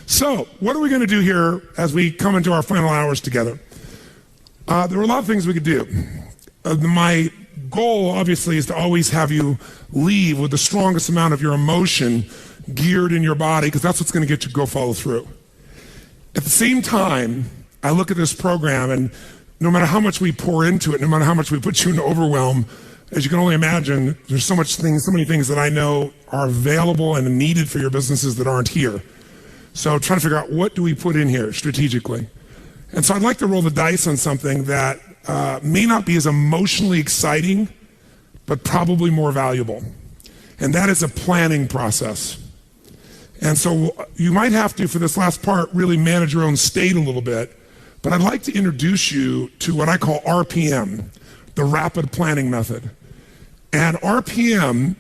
So, what are we going to do here as we come into our final hours together? There are a lot of things we could do. My goal, obviously, is to always have you leave with the strongest amount of your emotion geared in your body, because that's what's going to get you to go follow through. At the same time, I look at this program, and no matter how much we pour into it, no matter how much we put you into overwhelm, as you can only imagine, there's so many things that I know are available and needed for your businesses that aren't here. So trying to figure out, what do we put in here strategically? And so I'd like to roll the dice on something that may not be as emotionally exciting, but probably more valuable. And that is a planning process. And so you might have to, for this last part, really manage your own state a little bit. But I'd like to introduce you to what I call RPM, the Rapid Planning Method. And RPM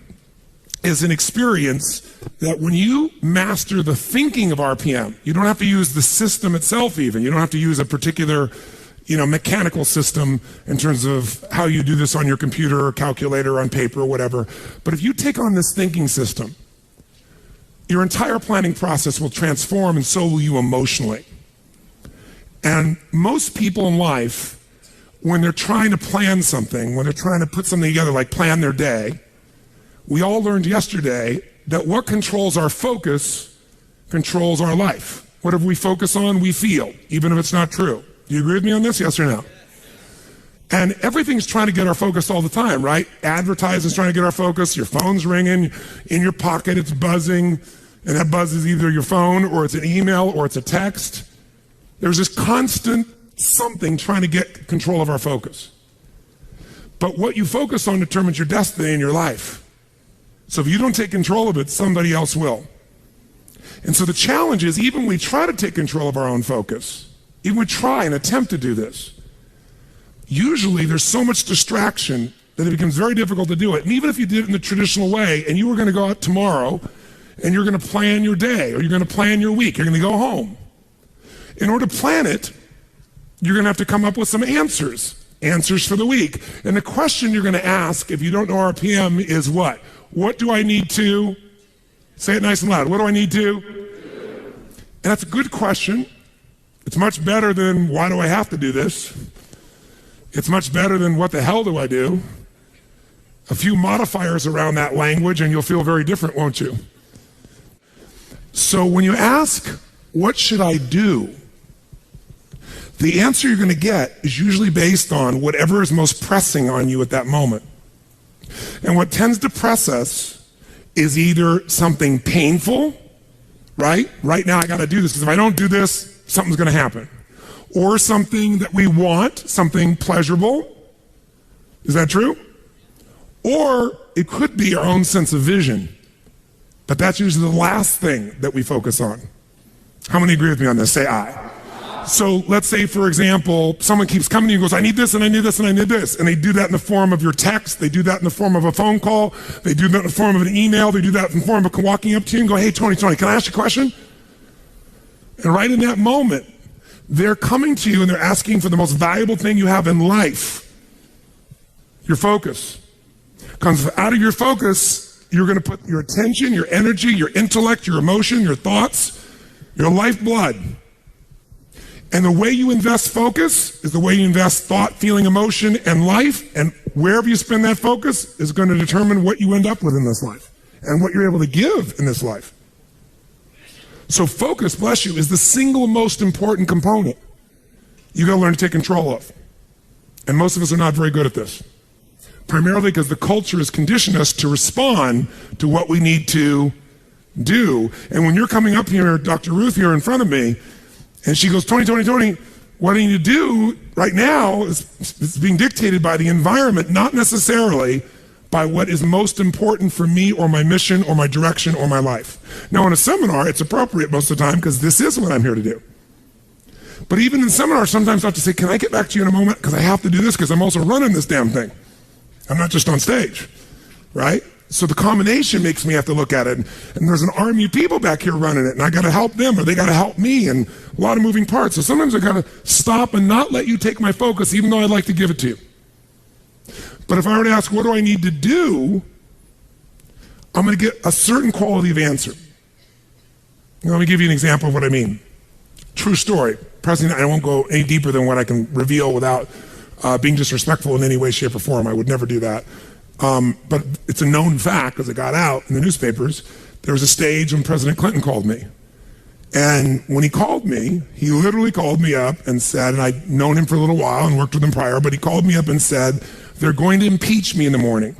is an experience that when you master the thinking of RPM, you don't have to use the system itself even. You don't have to use a particular mechanical system in terms of how you do this on your computer or calculator or on paper or whatever. But if you take on this thinking system, your entire planning process will transform, and so will you emotionally. And most people in life, when they're trying to plan something, when they're trying to put something together, like plan their day, we all learned yesterday that what controls our focus controls our life. Whatever we focus on, we feel, even if it's not true. Do you agree with me on this, yes or no? And everything's trying to get our focus all the time, right? Advertising's trying to get our focus, your phone's ringing, in your pocket it's buzzing, and that buzz is either your phone, or it's an email, or it's a text. There's this constant something trying to get control of our focus. But what you focus on determines your destiny in your life. So if you don't take control of it, somebody else will. And so the challenge is, even when we try to take control of our own focus, even we try and attempt to do this, usually there's so much distraction that it becomes very difficult to do it. And even if you did it in the traditional way, and you were going to go out tomorrow, and you're going to plan your day, or you're going to plan your week, you're going to go home. In order to plan it, you're going to have to come up with some answers for the week. And the question you're going to ask, if you don't know RPM, is what? What do I need to? Say it nice and loud. What do I need to? And that's a good question. It's much better than, why do I have to do this? It's much better than, what the hell do I do? A few modifiers around that language and you'll feel very different, won't you? So when you ask, what should I do? The answer you're going to get is usually based on whatever is most pressing on you at that moment. And what tends to press us is either something painful, right? Right now I got to do this, because if I don't do this, something's going to happen. Or something that we want, something pleasurable. Is that true? Or it could be our own sense of vision. But that's usually the last thing that we focus on. How many agree with me on this? Say aye. So let's say, for example, someone keeps coming to you and goes, I need this, and I need this, and I need this. And they do that in the form of your text. They do that in the form of a phone call. They do that in the form of an email. They do that in the form of walking up to you and go, hey, Tony, can I ask you a question? And right in that moment, they're coming to you and they're asking for the most valuable thing you have in life, your focus. Because out of your focus, you're going to put your attention, your energy, your intellect, your emotion, your thoughts, your lifeblood. And the way you invest focus is the way you invest thought, feeling, emotion, and life. And wherever you spend that focus is going to determine what you end up with in this life and what you're able to give in this life. So focus, bless you, is the single most important component you got to learn to take control of. And most of us are not very good at this. Primarily because the culture has conditioned us to respond to what we need to do. And when you're coming up here, Dr. Ruth here in front of me, and she goes, Tony, what I need to do right now is being dictated by the environment, not necessarily by what is most important for me or my mission or my direction or my life. Now in a seminar, it's appropriate most of the time because this is what I'm here to do. But even in seminars, sometimes I have to say, can I get back to you in a moment? Because I have to do this because I'm also running this damn thing. I'm not just on stage, right? So the combination makes me have to look at it. And there's an army of people back here running it, and I got to help them, or they got to help me, and a lot of moving parts. So sometimes I got to stop and not let you take my focus, even though I'd like to give it to you. But if I were to ask, what do I need to do? I'm going to get a certain quality of answer. Let me give you an example of what I mean. True story. President, I won't go any deeper than what I can reveal without being disrespectful in any way, shape, or form. I would never do that. But it's a known fact, because it got out in the newspapers. There was a stage when President Clinton called me. And when he called me, he literally called me up and said, and I'd known him for a little while and worked with him prior, but he called me up and said, they're going to impeach me in the morning.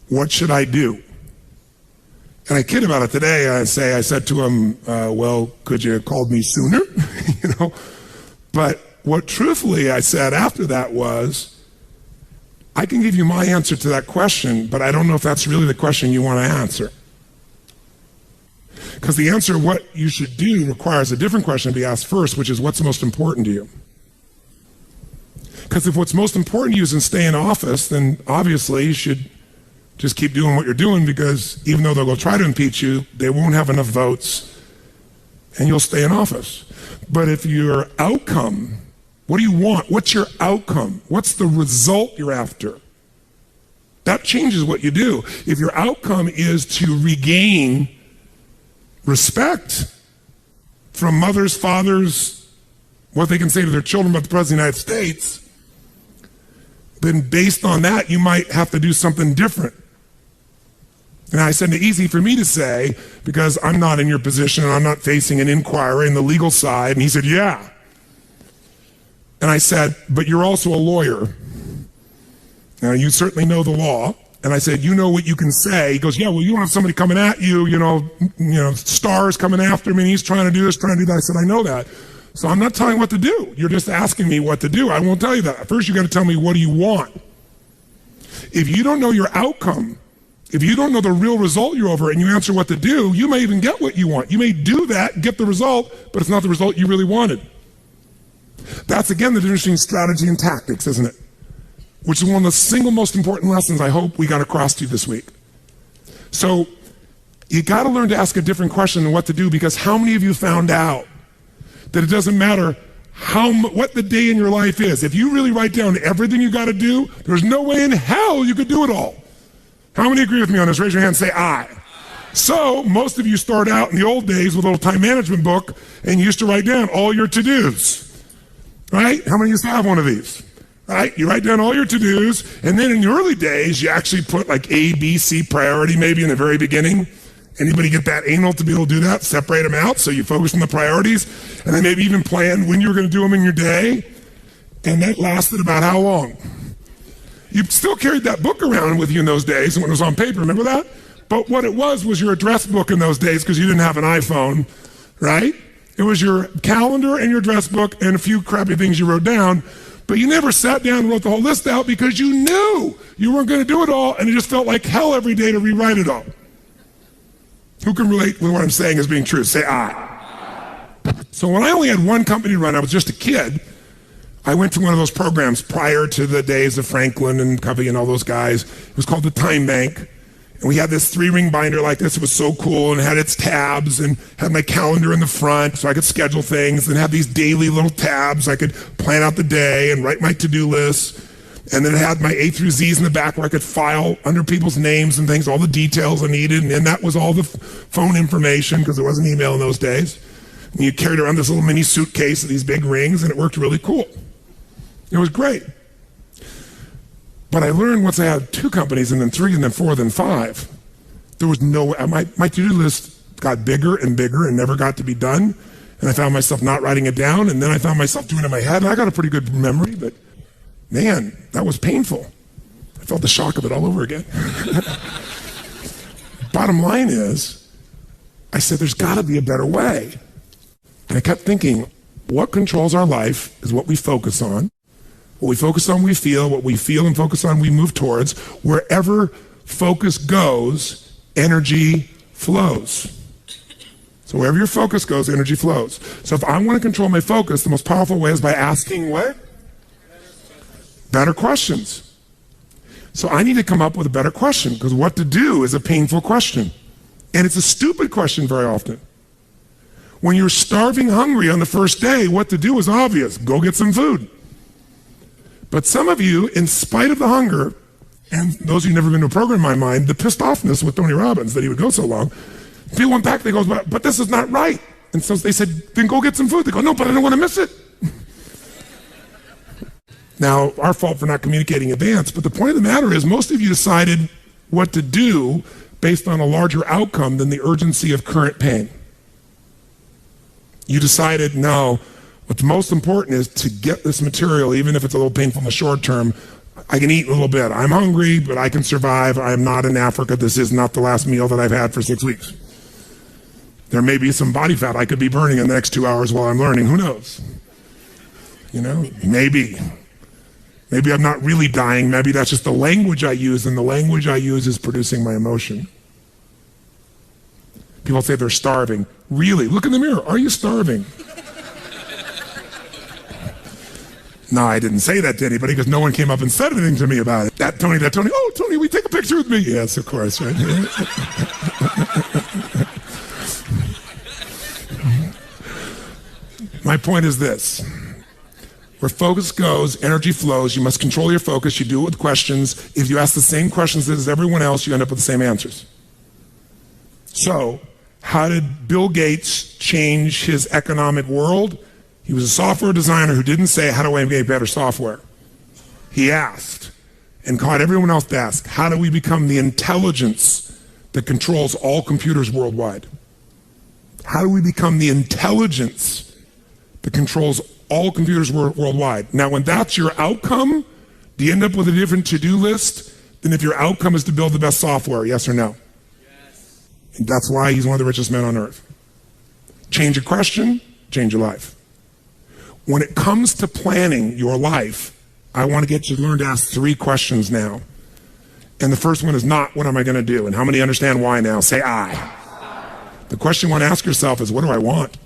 What should I do? And I kid about it today. I said to him, well, could you have called me sooner? But what truthfully I said after that was, I can give you my answer to that question, but I don't know if that's really the question you want to answer. Because the answer, what you should do, requires a different question to be asked first, which is what's most important to you? Because if what's most important to you is to stay in office, then obviously you should just keep doing what you're doing, because even though they'll go try to impeach you, they won't have enough votes and you'll stay in office. But if your outcome, what do you want? What's your outcome? What's the result you're after? That changes what you do. If your outcome is to regain respect from mothers, fathers, what they can say to their children about the President of the United States, then based on that, you might have to do something different. And I said, it's easy for me to say, because I'm not in your position and I'm not facing an inquiry in the legal side. And he said, yeah. And I said, but you're also a lawyer. Now, you certainly know the law. And I said, you know what you can say. He goes, yeah, well, you don't have somebody coming at you, stars coming after me, and he's trying to do this, trying to do that. I said, I know that. So I'm not telling you what to do. You're just asking me what to do. I won't tell you that. First, you got to tell me, what do you want? If you don't know your outcome, if you don't know the real result you're over and you answer what to do, you may even get what you want. You may do that, get the result, but it's not the result you really wanted. That's, again, the difference between strategy and tactics, isn't it? Which is one of the single most important lessons I hope we got across to you this week. So you got to learn to ask a different question than what to do, because how many of you found out that it doesn't matter what the day in your life is? If you really write down everything you got to do, there's no way in hell you could do it all. How many agree with me on this? Raise your hand and say aye. So most of you start out in the old days with a little time management book and you used to write down all your to-dos, right? How many used to have one of these? Right? You write down all your to-dos, and then in the early days, you actually put like A, B, C priority maybe in the very beginning. Anybody get that anal to be able to do that? Separate them out so you focus on the priorities, and then maybe even plan when you were going to do them in your day. And that lasted about how long? You still carried that book around with you in those days when it was on paper, remember that? But what it was your address book in those days, because you didn't have an iPhone, right? It was your calendar and your address book and a few crappy things you wrote down, but you never sat down and wrote the whole list out because you knew you weren't going to do it all, and it just felt like hell every day to rewrite it all. Who can relate with what I'm saying as being true? Say aye. So when I only had one company to run, I was just a kid, I went to one of those programs prior to the days of Franklin and Covey and all those guys. It was called the Time Bank. And we had this 3-ring binder like this. It was so cool, and it had its tabs and had my calendar in the front so I could schedule things, and have these daily little tabs. I could plan out the day and write my to-do lists. And then it had my A through Z's in the back where I could file under people's names and things, all the details I needed. And then that was all the phone information, because there wasn't email in those days. And you carried around this little mini suitcase with these big rings, and it worked really cool. It was great. But I learned once I had 2 companies, and then 3, and then 4, then 5, there was no way. My to-do list got bigger and bigger and never got to be done. And I found myself not writing it down, and then I found myself doing it in my head. And I got a pretty good memory, but man, that was painful. I felt the shock of it all over again. Bottom line is, I said, there's got to be a better way. And I kept thinking, what controls our life is what we focus on. What we focus on, we feel. What we feel and focus on, we move towards. Wherever focus goes, energy flows. So wherever your focus goes, energy flows. So if I want to control my focus, the most powerful way is by asking what? Better questions. So I need to come up with a better question, because what to do is a painful question. And it's a stupid question very often. When you're starving hungry on the first day, what to do is obvious. Go get some food. But some of you, in spite of the hunger, and those of you who've never been to a program in my mind, the pissed offness with Tony Robbins that he would go so long, People went back, they go, but this is not right. And so they said, then go get some food. They go, no, but I don't want to miss it. Now, our fault for not communicating in advance, but the point of the matter is most of you decided what to do based on a larger outcome than the urgency of current pain. You decided, no, what's most important is to get this material, even if it's a little painful in the short term. I can eat a little bit. I'm hungry, but I can survive. I am not in Africa. This is not the last meal that I've had for 6 weeks. There may be some body fat I could be burning in the next 2 hours while I'm learning. Who knows? Maybe. Maybe I'm not really dying. Maybe that's just the language I use, and the language I use is producing my emotion. People say they're starving. Really? Look in the mirror. Are you starving? No, I didn't say that to anybody because no one came up and said anything to me about it. That Tony. Oh, Tony, will you take a picture with me? Yes, of course, right? My point is this. Where focus goes, energy flows. You must control your focus. You do it with questions. If you ask the same questions as everyone else, you end up with the same answers. So, how did Bill Gates change his economic world? He was a software designer who didn't say, how do I make better software? He asked, and caught everyone else to ask, how do we become the intelligence that controls all computers worldwide? How do we become the intelligence that controls all computers worldwide? Now, when that's your outcome, do you end up with a different to-do list than if your outcome is to build the best software, yes or no? Yes. And that's why he's one of the richest men on earth. Change a question, change your life. When it comes to planning your life, I want to get you to learn to ask 3 questions now. And the first one is not, what am I going to do? And how many understand why now? Say I. The question you want to ask yourself is, what do I want?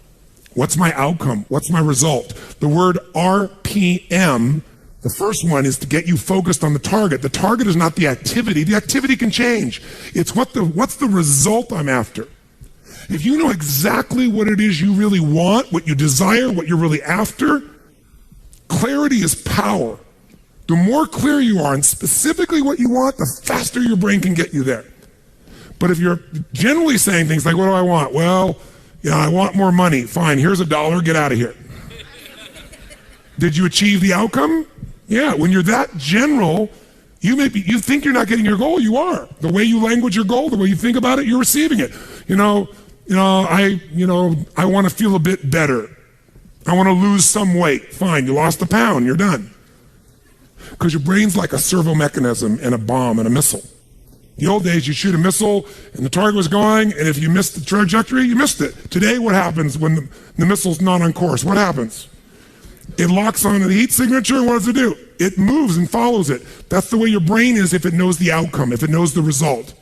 What's my outcome? What's my result? The word RPM, the first one is to get you focused on the target. The target is not the activity. The activity can change. It's what's the result I'm after. If you know exactly what it is you really want, what you desire, what you're really after, clarity is power. The more clear you are on specifically what you want, the faster your brain can get you there. But if you're generally saying things like, what do I want? Well, I want more money. Fine, here's $1, get out of here. Did you achieve the outcome? Yeah, when you're that general, you think you're not getting your goal, you are. The way you language your goal, the way you think about it, you're receiving it. I want to feel a bit better. I want to lose some weight. Fine, you lost a pound, you're done. Because your brain's like a servo mechanism and a bomb and a missile. The old days, you shoot a missile and the target was going, and if you missed the trajectory, you missed it. Today, what happens when the missile's not on course? What happens? It locks on the heat signature, and what does it do? It moves and follows it. That's the way your brain is if it knows the outcome, if it knows the result.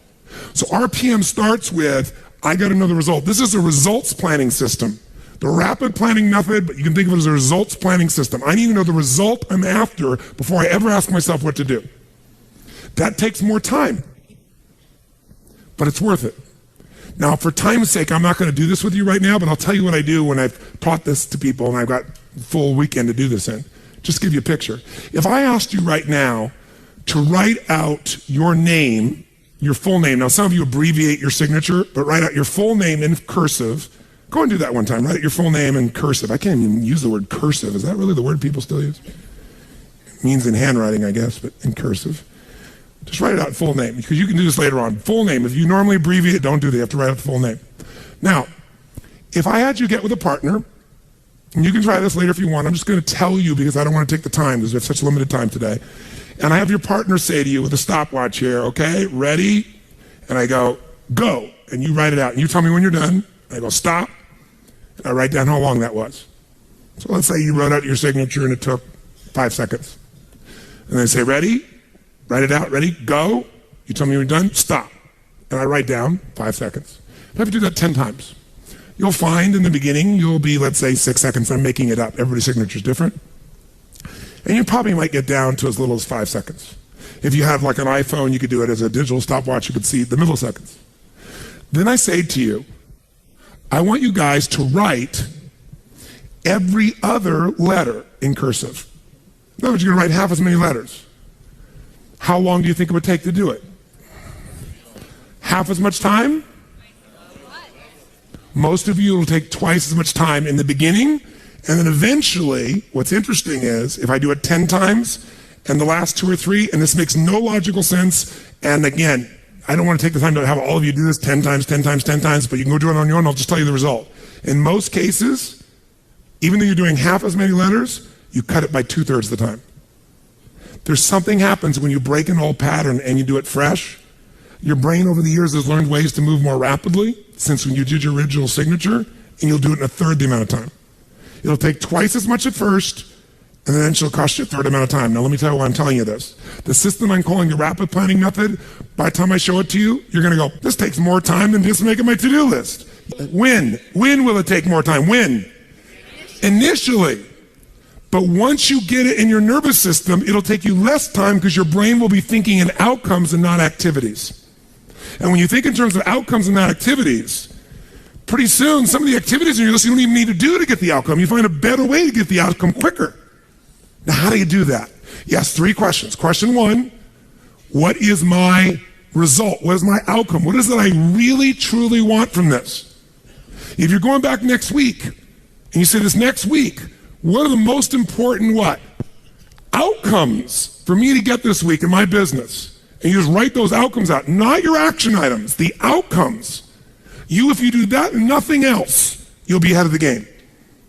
So RPM starts with, I got to know the result. This is a results planning system. The rapid planning method, but you can think of it as a results planning system. I need to know the result I'm after before I ever ask myself what to do. That takes more time, but it's worth it. Now, for time's sake, I'm not going to do this with you right now, but I'll tell you what I do when I've taught this to people and I've got a full weekend to do this in. Just give you a picture. If I asked you right now to write out your name, your full name. Now, some of you abbreviate your signature, but write out your full name in cursive. Go and do that one time. Write out your full name in cursive. I can't even use the word cursive. Is that really the word people still use? It means in handwriting, I guess, but in cursive. Just write it out full name, because you can do this later on. Full name. If you normally abbreviate, don't do that. You have to write out the full name. Now, if I had you get with a partner, and you can try this later if you want. I'm just going to tell you because I don't want to take the time because we have such limited time today. And I have your partner say to you with a stopwatch here, okay, ready? And I go, go. And you write it out. And you tell me when you're done. I go, stop. And I write down how long that was. So let's say you wrote out your signature and it took 5 seconds. And I say, ready? Write it out. Ready? Go. You tell me when you're done. Stop. And I write down 5 seconds. I have to do that 10 times. You'll find in the beginning, you'll be, let's say, 6 seconds. I'm making it up. Everybody's signature is different. And you probably might get down to as little as 5 seconds. If you have like an iPhone, you could do it as a digital stopwatch. You could see the milliseconds. Then I say to you, I want you guys to write every other letter in cursive. In other words, you're going to write half as many letters. How long do you think it would take to do it? Half as much time? Most of you will take twice as much time in the beginning, and then eventually, what's interesting is, if I do it 10 times, and the last 2 or 3, and this makes no logical sense, and again, I don't want to take the time to have all of you do this 10 times, 10 times, 10 times, but you can go do it on your own, I'll just tell you the result. In most cases, even though you're doing half as many letters, you cut it by 2/3 the time. There's something happens when you break an old pattern and you do it fresh. Your brain over the years has learned ways to move more rapidly since when you did your original signature, and you'll do it in 1/3 the amount of time. It'll take twice as much at first, and then it'll cost you 1/3 amount of time. Now let me tell you why I'm telling you this. The system I'm calling the rapid planning method, by the time I show it to you, you're gonna go, this takes more time than just making my to-do list. When will it take more time? When? Initially. But once you get it in your nervous system, it'll take you less time because your brain will be thinking in outcomes and not activities. And when you think in terms of outcomes and not activities, pretty soon some of the activities in your list you don't even need to do to get the outcome. You find a better way to get the outcome quicker. Now, how do you do that? Yes, 3 questions. Question 1, what is my result? What is my outcome? What is it I really, truly want from this? If you're going back next week, and you say this next week, what are the most important what? Outcomes for me to get this week in my business. And you just write those outcomes out, not your action items, the outcomes. If you do that and nothing else, you'll be ahead of the game.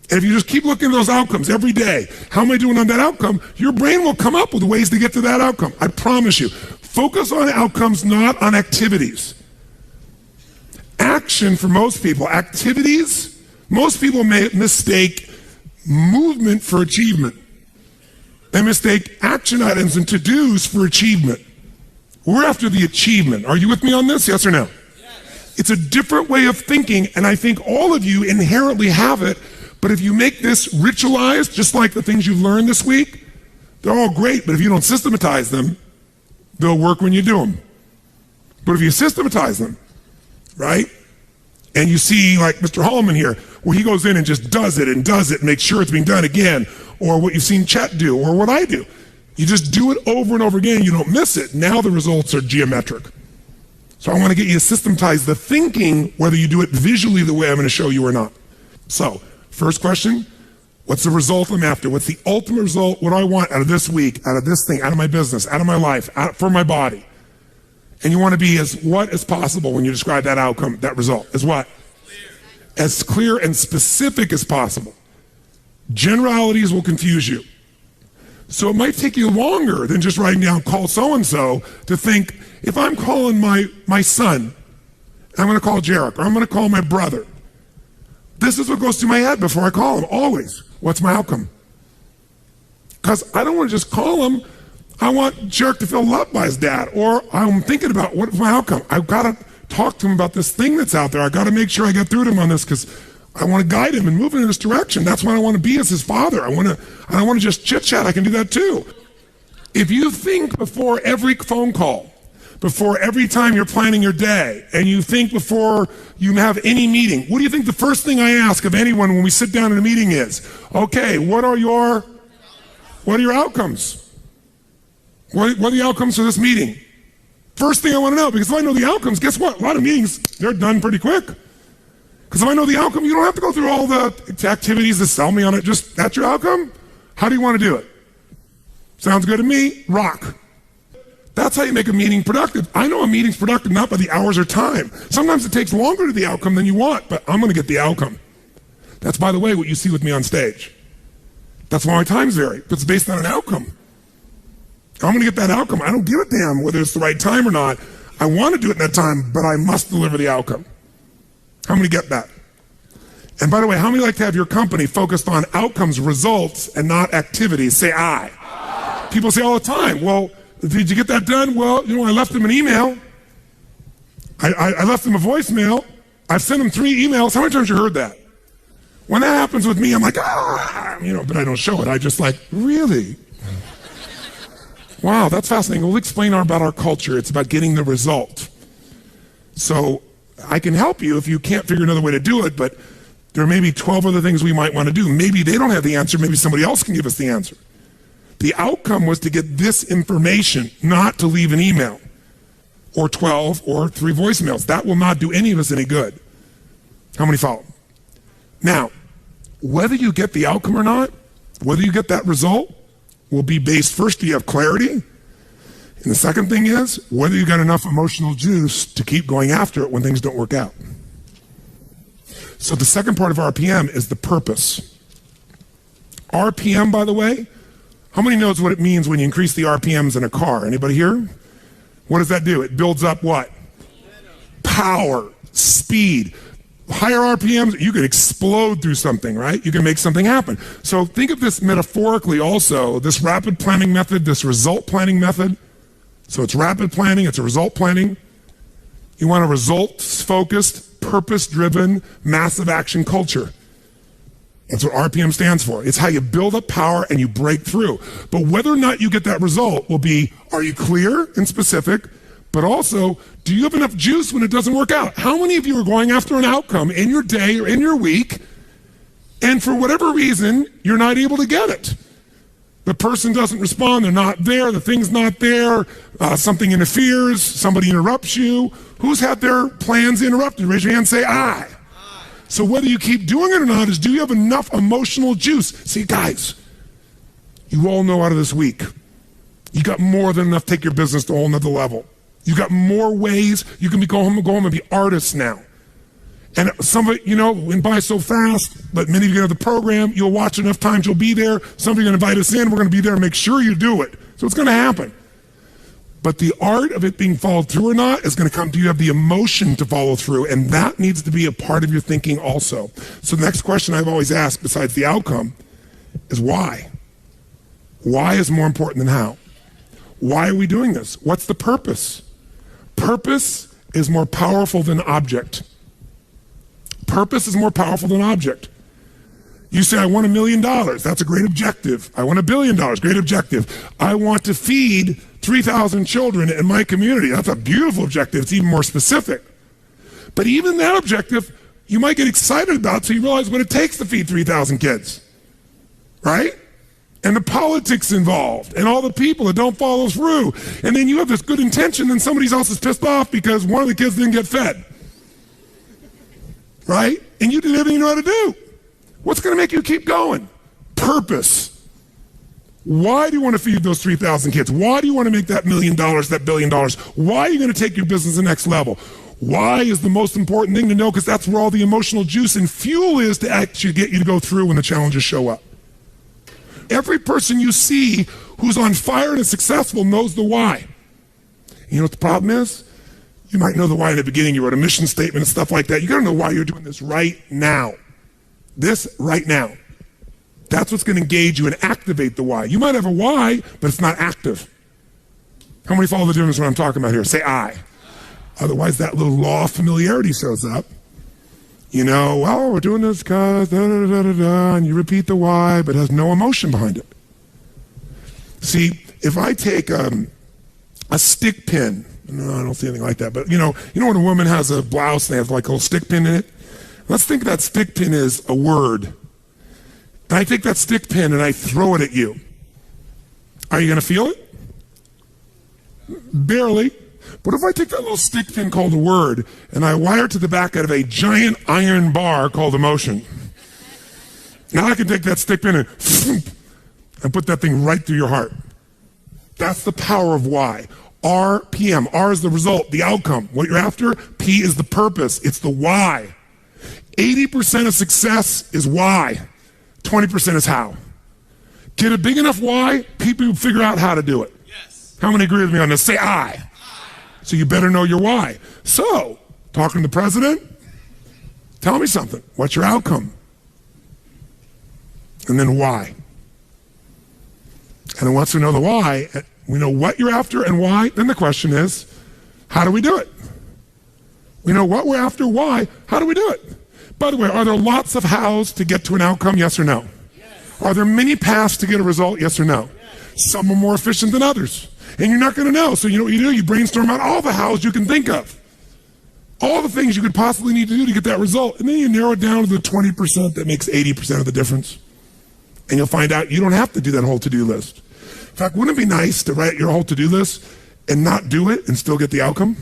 And if you just keep looking at those outcomes every day, how am I doing on that outcome? Your brain will come up with ways to get to that outcome. I promise you. Focus on outcomes, not on activities. Action for most people, activities, most people mistake movement for achievement. They mistake action items and to-dos for achievement. We're after the achievement. Are you with me on this? Yes or no? Yes. It's a different way of thinking, and I think all of you inherently have it, but if you make this ritualized, just like the things you've learned this week, they're all great, but if you don't systematize them, they'll work when you do them. But if you systematize them, right? And you see like Mr. Holloman here, where he goes in and just does it and makes sure it's being done again, or what you've seen Chet do, or what I do. You just do it over and over again, you don't miss it. Now the results are geometric. So I want to get you to systematize the thinking, whether you do it visually the way I'm going to show you or not. So, first question, what's the result I'm after? What's the ultimate result? What do I want out of this week, out of this thing, out of my business, out of my life, for my body? And you want to be as what as possible when you describe that outcome, that result. As what? As clear and specific as possible. Generalities will confuse you. So it might take you longer than just writing down call so-and-so to think, if I'm calling my son, I'm going to call Jarek, or I'm going to call my brother. This is what goes through my head before I call him, always. What's my outcome? Because I don't want to just call him. I want Jarek to feel loved by his dad, or I'm thinking about what's my outcome. I've got to talk to him about this thing that's out there. I've got to make sure I get through to him on this because I want to guide him and move him in this direction. That's what I want to be as his father. I don't want to just chit-chat. I can do that too. If you think before every phone call, before every time you're planning your day, and you think before you have any meeting, what do you think the first thing I ask of anyone when we sit down in a meeting is? Okay, what are your outcomes? What are the outcomes for this meeting? First thing I want to know, because if I know the outcomes, guess what? A lot of meetings, they're done pretty quick. Because if I know the outcome, you don't have to go through all the activities to sell me on it. Just, that's your outcome? How do you want to do it? Sounds good to me? Rock. That's how you make a meeting productive. I know a meeting's productive not by the hours or time. Sometimes it takes longer to the outcome than you want, but I'm going to get the outcome. That's, by the way, what you see with me on stage. That's why my times vary. It's based on an outcome. I'm going to get that outcome. I don't give a damn whether it's the right time or not. I want to do it in that time, but I must deliver the outcome. How many get that? And by the way, how many like to have your company focused on outcomes, results, and not activities? Say aye. People say all the time, well, did you get that done? Well, I left them an email. I left them a voicemail. I've sent them 3 emails. How many times you heard that? When that happens with me, I'm like, but I don't show it. I just like, really? Wow, that's fascinating. We'll explain about our culture. It's about getting the result. So I can help you if you can't figure another way to do it, but there may be 12 other things we might want to do. Maybe they don't have the answer. Maybe somebody else can give us the answer. The outcome was to get this information, not to leave an email or 12 or 3 voicemails. That will not do any of us any good. How many follow? Now, whether you get the outcome or not, whether you get that result, will be based first, do you have clarity? And the second thing is whether you got enough emotional juice to keep going after it when things don't work out. So the second part of RPM is the purpose. RPM, by the way, how many knows what it means when you increase the RPMs in a car? Anybody here? What does that do? It builds up what? Power, speed. Higher RPMs, you can explode through something, right? You can make something happen. So think of this metaphorically also, this rapid planning method, this result planning method. So it's rapid planning, it's a result planning. You want a results-focused, purpose-driven, massive action culture. That's what RPM stands for. It's how you build up power and you break through. But whether or not you get that result will be, are you clear and specific? But also, do you have enough juice when it doesn't work out? How many of you are going after an outcome in your day or in your week, and for whatever reason, you're not able to get it? The person doesn't respond, they're not there, the thing's not there, something interferes, somebody interrupts you. Who's had their plans interrupted? Raise your hand and say, I. So whether you keep doing it or not is, do you have enough emotional juice? See, guys, you all know out of this week, you got more than enough to take your business to a whole nother level. You got more ways. You can go home and be artists now. And some of it, went by so fast, but many of you have the program. You'll watch enough times, you'll be there. Some of you are going to invite us in. We're going to be there and make sure you do it. So it's going to happen. But the art of it being followed through or not is going to come. Do you have the emotion to follow through? And that needs to be a part of your thinking also. So the next question I've always asked, besides the outcome, is why? Why is more important than how? Why are we doing this? What's the purpose? Purpose is more powerful than object. Purpose is more powerful than object. You say, I want $1 million. That's a great objective. I want $1 billion. Great objective. I want to feed 3,000 children in my community. That's a beautiful objective. It's even more specific. But even that objective, you might get excited about so you realize what it takes to feed 3,000 kids. Right? And the politics involved, and all the people that don't follow through. And then you have this good intention, and somebody else is pissed off because one of the kids didn't get fed. Right? And you did everything you know how to do. What's going to make you keep going? Purpose. Why do you want to feed those 3,000 kids? Why do you want to make that $1 million, that $1 billion? Why are you going to take your business to the next level? Why is the most important thing to know? Because that's where all the emotional juice and fuel is to actually get you to go through when the challenges show up. Every person you see who's on fire and is successful knows the why. You know what the problem is? You might know the why in the beginning. You wrote a mission statement and stuff like that. You got to know why you're doing this right now. This right now. That's what's going to engage you and activate the why. You might have a why, but it's not active. How many follow the difference what I'm talking about here? Say I. Otherwise, that little law of familiarity shows up. Well, we're doing this because da-da-da-da-da, and you repeat the why, but it has no emotion behind it. See, if I take a stick pin, no, I don't see anything like that, but you know when a woman has a blouse, they have like a little stick pin in it? Let's think that stick pin is a word. And I take that stick pin and I throw it at you. Are you going to feel it? Barely. But if I take that little stick pin called a word and I wire it to the back of a giant iron bar called emotion, now I can take that stick pin and put that thing right through your heart. That's the power of why. RPM. R is the result, the outcome, what you're after. P is the purpose. It's the why. 80% of success is why. 20% is how. Get a big enough why, people will figure out how to do it. Yes. How many agree with me on this? Say I. So you better know your why. So, talking to the president, tell me something. What's your outcome? And then why? And then once we know the why, we know what you're after and why, then the question is, how do we do it? We know what we're after, why, how do we do it? By the way, are there lots of hows to get to an outcome, yes or no? Yes. Are there many paths to get a result, yes or no? Yes. Some are more efficient than others. And you're not going to know. So you know what you do? You brainstorm out all the hows you can think of. All the things you could possibly need to do to get that result. And then you narrow it down to the 20% that makes 80% of the difference. And you'll find out you don't have to do that whole to-do list. In fact, wouldn't it be nice to write your whole to-do list and not do it and still get the outcome?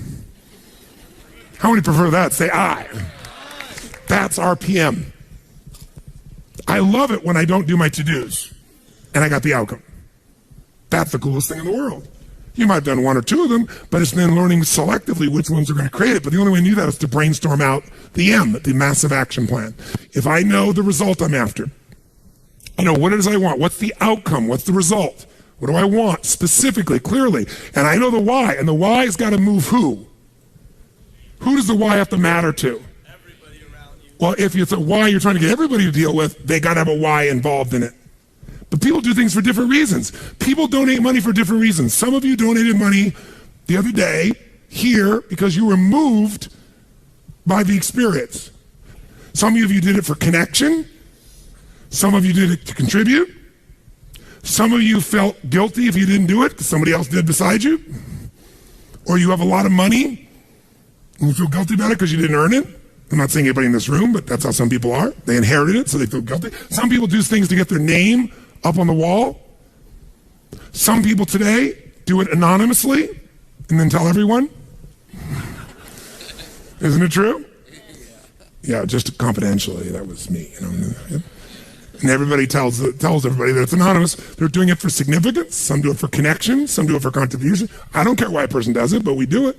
How many prefer that? Say I. That's RPM. I love it when I don't do my to-dos and I got the outcome. That's the coolest thing in the world. You might have done one or two of them, but it's then learning selectively which ones are going to create it. But the only way to do that is to brainstorm out the M, the massive action plan. If I know the result I'm after, I know what it is I want, what's the outcome, what's the result, what do I want specifically, clearly, and I know the why, and the why has got to move who? Who does the why have to matter to? Everybody around you. Well, if it's a why you're trying to get everybody to deal with, they got to have a why involved in it. But people do things for different reasons. People donate money for different reasons. Some of you donated money the other day here because you were moved by the experience. Some of you did it for connection. Some of you did it to contribute. Some of you felt guilty if you didn't do it because somebody else did beside you. Or you have a lot of money and you feel guilty about it because you didn't earn it. I'm not saying anybody in this room, but that's how some people are. They inherited it, so they feel guilty. Some people do things to get their name up on the wall. Some people today do it anonymously and then tell everyone. Isn't it true? Yeah, just confidentially. That was me. And everybody tells everybody that it's anonymous. They're doing it for significance. Some do it for connection. Some do it for contribution. I don't care why a person does it, but we do it.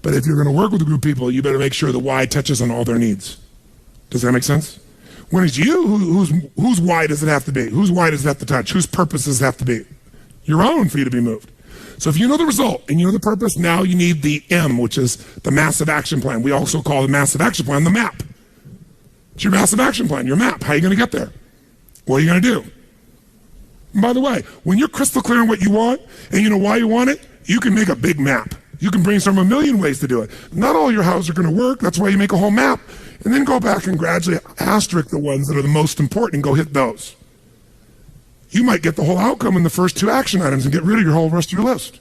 But if you're going to work with a group of people, you better make sure the why touches on all their needs. Does that make sense? When it's you, whose why does it have to be? Whose why does it have to touch? Whose purpose does it have to be? Your own for you to be moved. So if you know the result and you know the purpose, now you need the M, which is the massive action plan. We also call the massive action plan the map. It's your massive action plan, your map. How are you going to get there? What are you going to do? And by the way, when you're crystal clear on what you want and you know why you want it, you can make a big map. You can brainstorm a million ways to do it. Not all your houses are going to work. That's why you make a whole map. And then go back and gradually asterisk the ones that are the most important and go hit those. You might get the whole outcome in the first two action items and get rid of your whole rest of your list.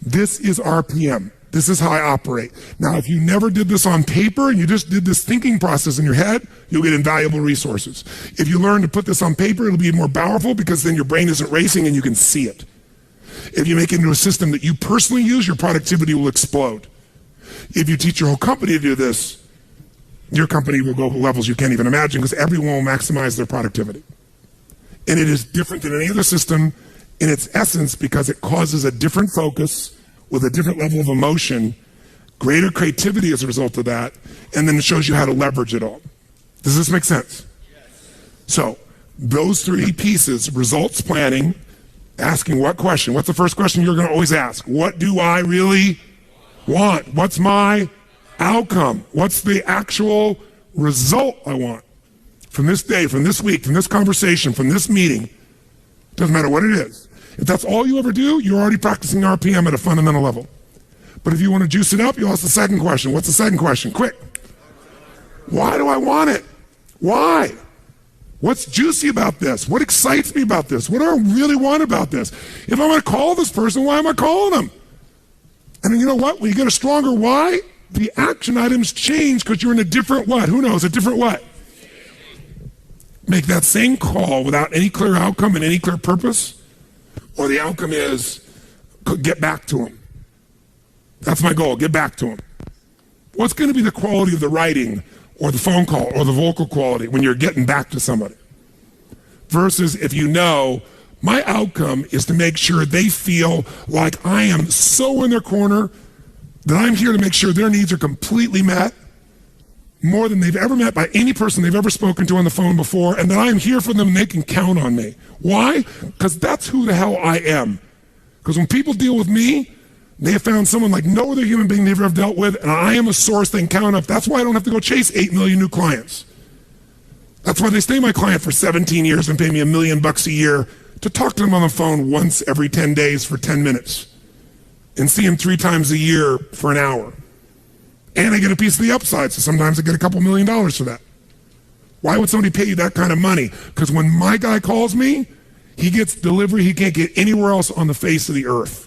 This is RPM. This is how I operate. Now, if you never did this on paper and you just did this thinking process in your head, you'll get invaluable resources. If you learn to put this on paper, it'll be more powerful because then your brain isn't racing and you can see it. If you make it into a system that you personally use, your productivity will explode. If you teach your whole company to do this, your company will go to levels you can't even imagine because everyone will maximize their productivity. And it is different than any other system in its essence because it causes a different focus with a different level of emotion, greater creativity as a result of that, and then it shows you how to leverage it all. Does this make sense? Yes. So those three pieces, results planning, asking what question? What's the first question you're going to always ask? What do I really want? What's my outcome? What's the actual result I want from this day, from this week, from this conversation, from this meeting? Doesn't matter what it is. If that's all you ever do, you're already practicing RPM at a fundamental level. But if you want to juice it up, you'll ask the second question. What's the second question? Quick. Why do I want it? Why? What's juicy about this? What excites me about this? What do I really want about this? If I'm going to call this person, why am I calling them? And you know what? When you get a stronger why, the action items change because you're in a different what? Who knows? A different what? Make that same call without any clear outcome and any clear purpose, or the outcome is get back to them. That's my goal, get back to them. What's going to be the quality of the writing or the phone call or the vocal quality when you're getting back to somebody? Versus if you know my outcome is to make sure they feel like I am so in their corner that I'm here to make sure their needs are completely met, more than they've ever met by any person they've ever spoken to on the phone before, and that I'm here for them and they can count on me. Why? Because that's who the hell I am. Because when people deal with me, they have found someone like no other human being they've ever dealt with, and I am a source they can count on. That's why I don't have to go chase 8 million new clients. That's why they stay my client for 17 years and pay me $1 million a year to talk to them on the phone once every 10 days for 10 minutes and see them 3 times a year for an hour. And I get a piece of the upside, so sometimes I get a couple $1 million for that. Why would somebody pay you that kind of money? Because when my guy calls me, he gets delivery he can't get anywhere else on the face of the earth.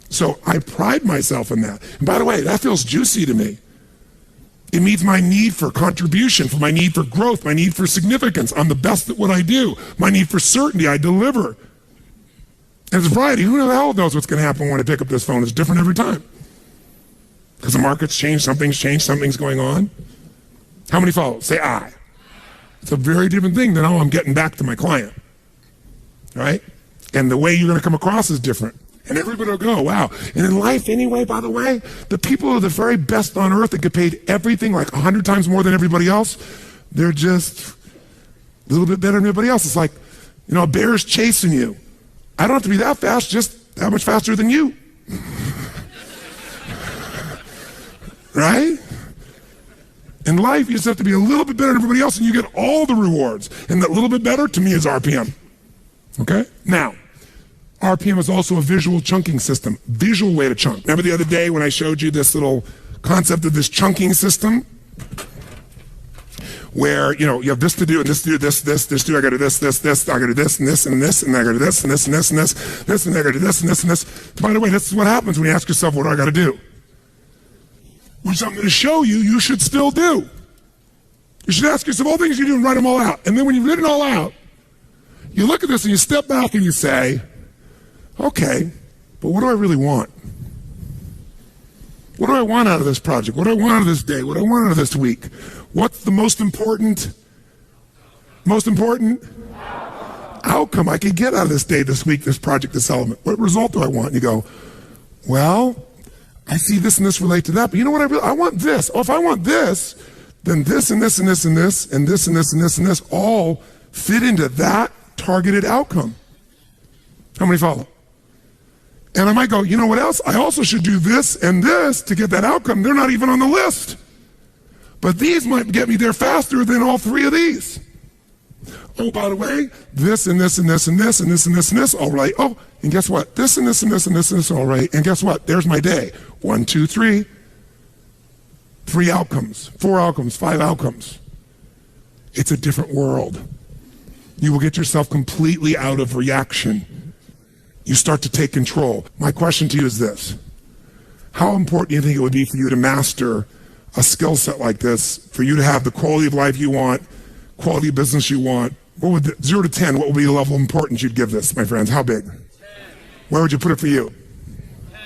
So I pride myself in that. And by the way, that feels juicy to me. It meets my need for contribution, for my need for growth, my need for significance. I'm the best at what I do. My need for certainty, I deliver. And it's variety. Who the hell knows what's going to happen when I pick up this phone? It's different every time. Because the market's changed, something's going on. How many follow? Say I. It's a very different thing than, oh, I'm getting back to my client, right? And the way you're going to come across is different. And everybody will go, wow. And in life anyway, by the way, the people who are the very best on earth that get paid everything like 100 times more than everybody else, they're just a little bit better than everybody else. It's like, you know, a bear's chasing you. I don't have to be that fast, just that much faster than you. Right? In life, you just have to be a little bit better than everybody else and you get all the rewards. And that little bit better, to me, is RPM. Okay? Now, RPM is also a visual chunking system, visual way to chunk. Remember the other day when I showed you this little concept of this chunking system? Where, you know, you have this to do, and this to do, this to do, I gotta do this, I gotta do this, and this, and this, and I gotta do this, and this, and this, and this, and I gotta do this, and this, and this. By the way, this is what happens when you ask yourself, what do I gotta do? Which I'm gonna show you, you should still do. You should ask yourself all things you do and write them all out. And then when you've written it all out, you look at this and you step back and you say, okay, but what do I really want? What do I want out of this project? What do I want out of this day? What do I want out of this week? What's the most important outcome I can get out of this day, this week, this project, this element? What result do I want? And you go, well, I see this and this relate to that, but you know what I want this. Oh, if I want this, then this and this and this and this and this and this and this and this all fit into that targeted outcome. How many follow? And I might go, you know what else? I also should do this and this to get that outcome. They're not even on the list. But these might get me there faster than all three of these. Oh, by the way, this and this and this and this and this and this and this, all right. Oh, and guess what? This and this and this and this and this, all right. And guess what? There's my day. 1, 2, 3. 3 outcomes, 4 outcomes, 5 outcomes. It's a different world. You will get yourself completely out of reaction. You start to take control. My question to you is this. How important do you think it would be for you to master a skill set like this, for you to have the quality of life you want, quality of business you want? What would 0 to 10, what would be the level of importance you'd give this, my friends? How big? 10. Where would you put it for you? 10.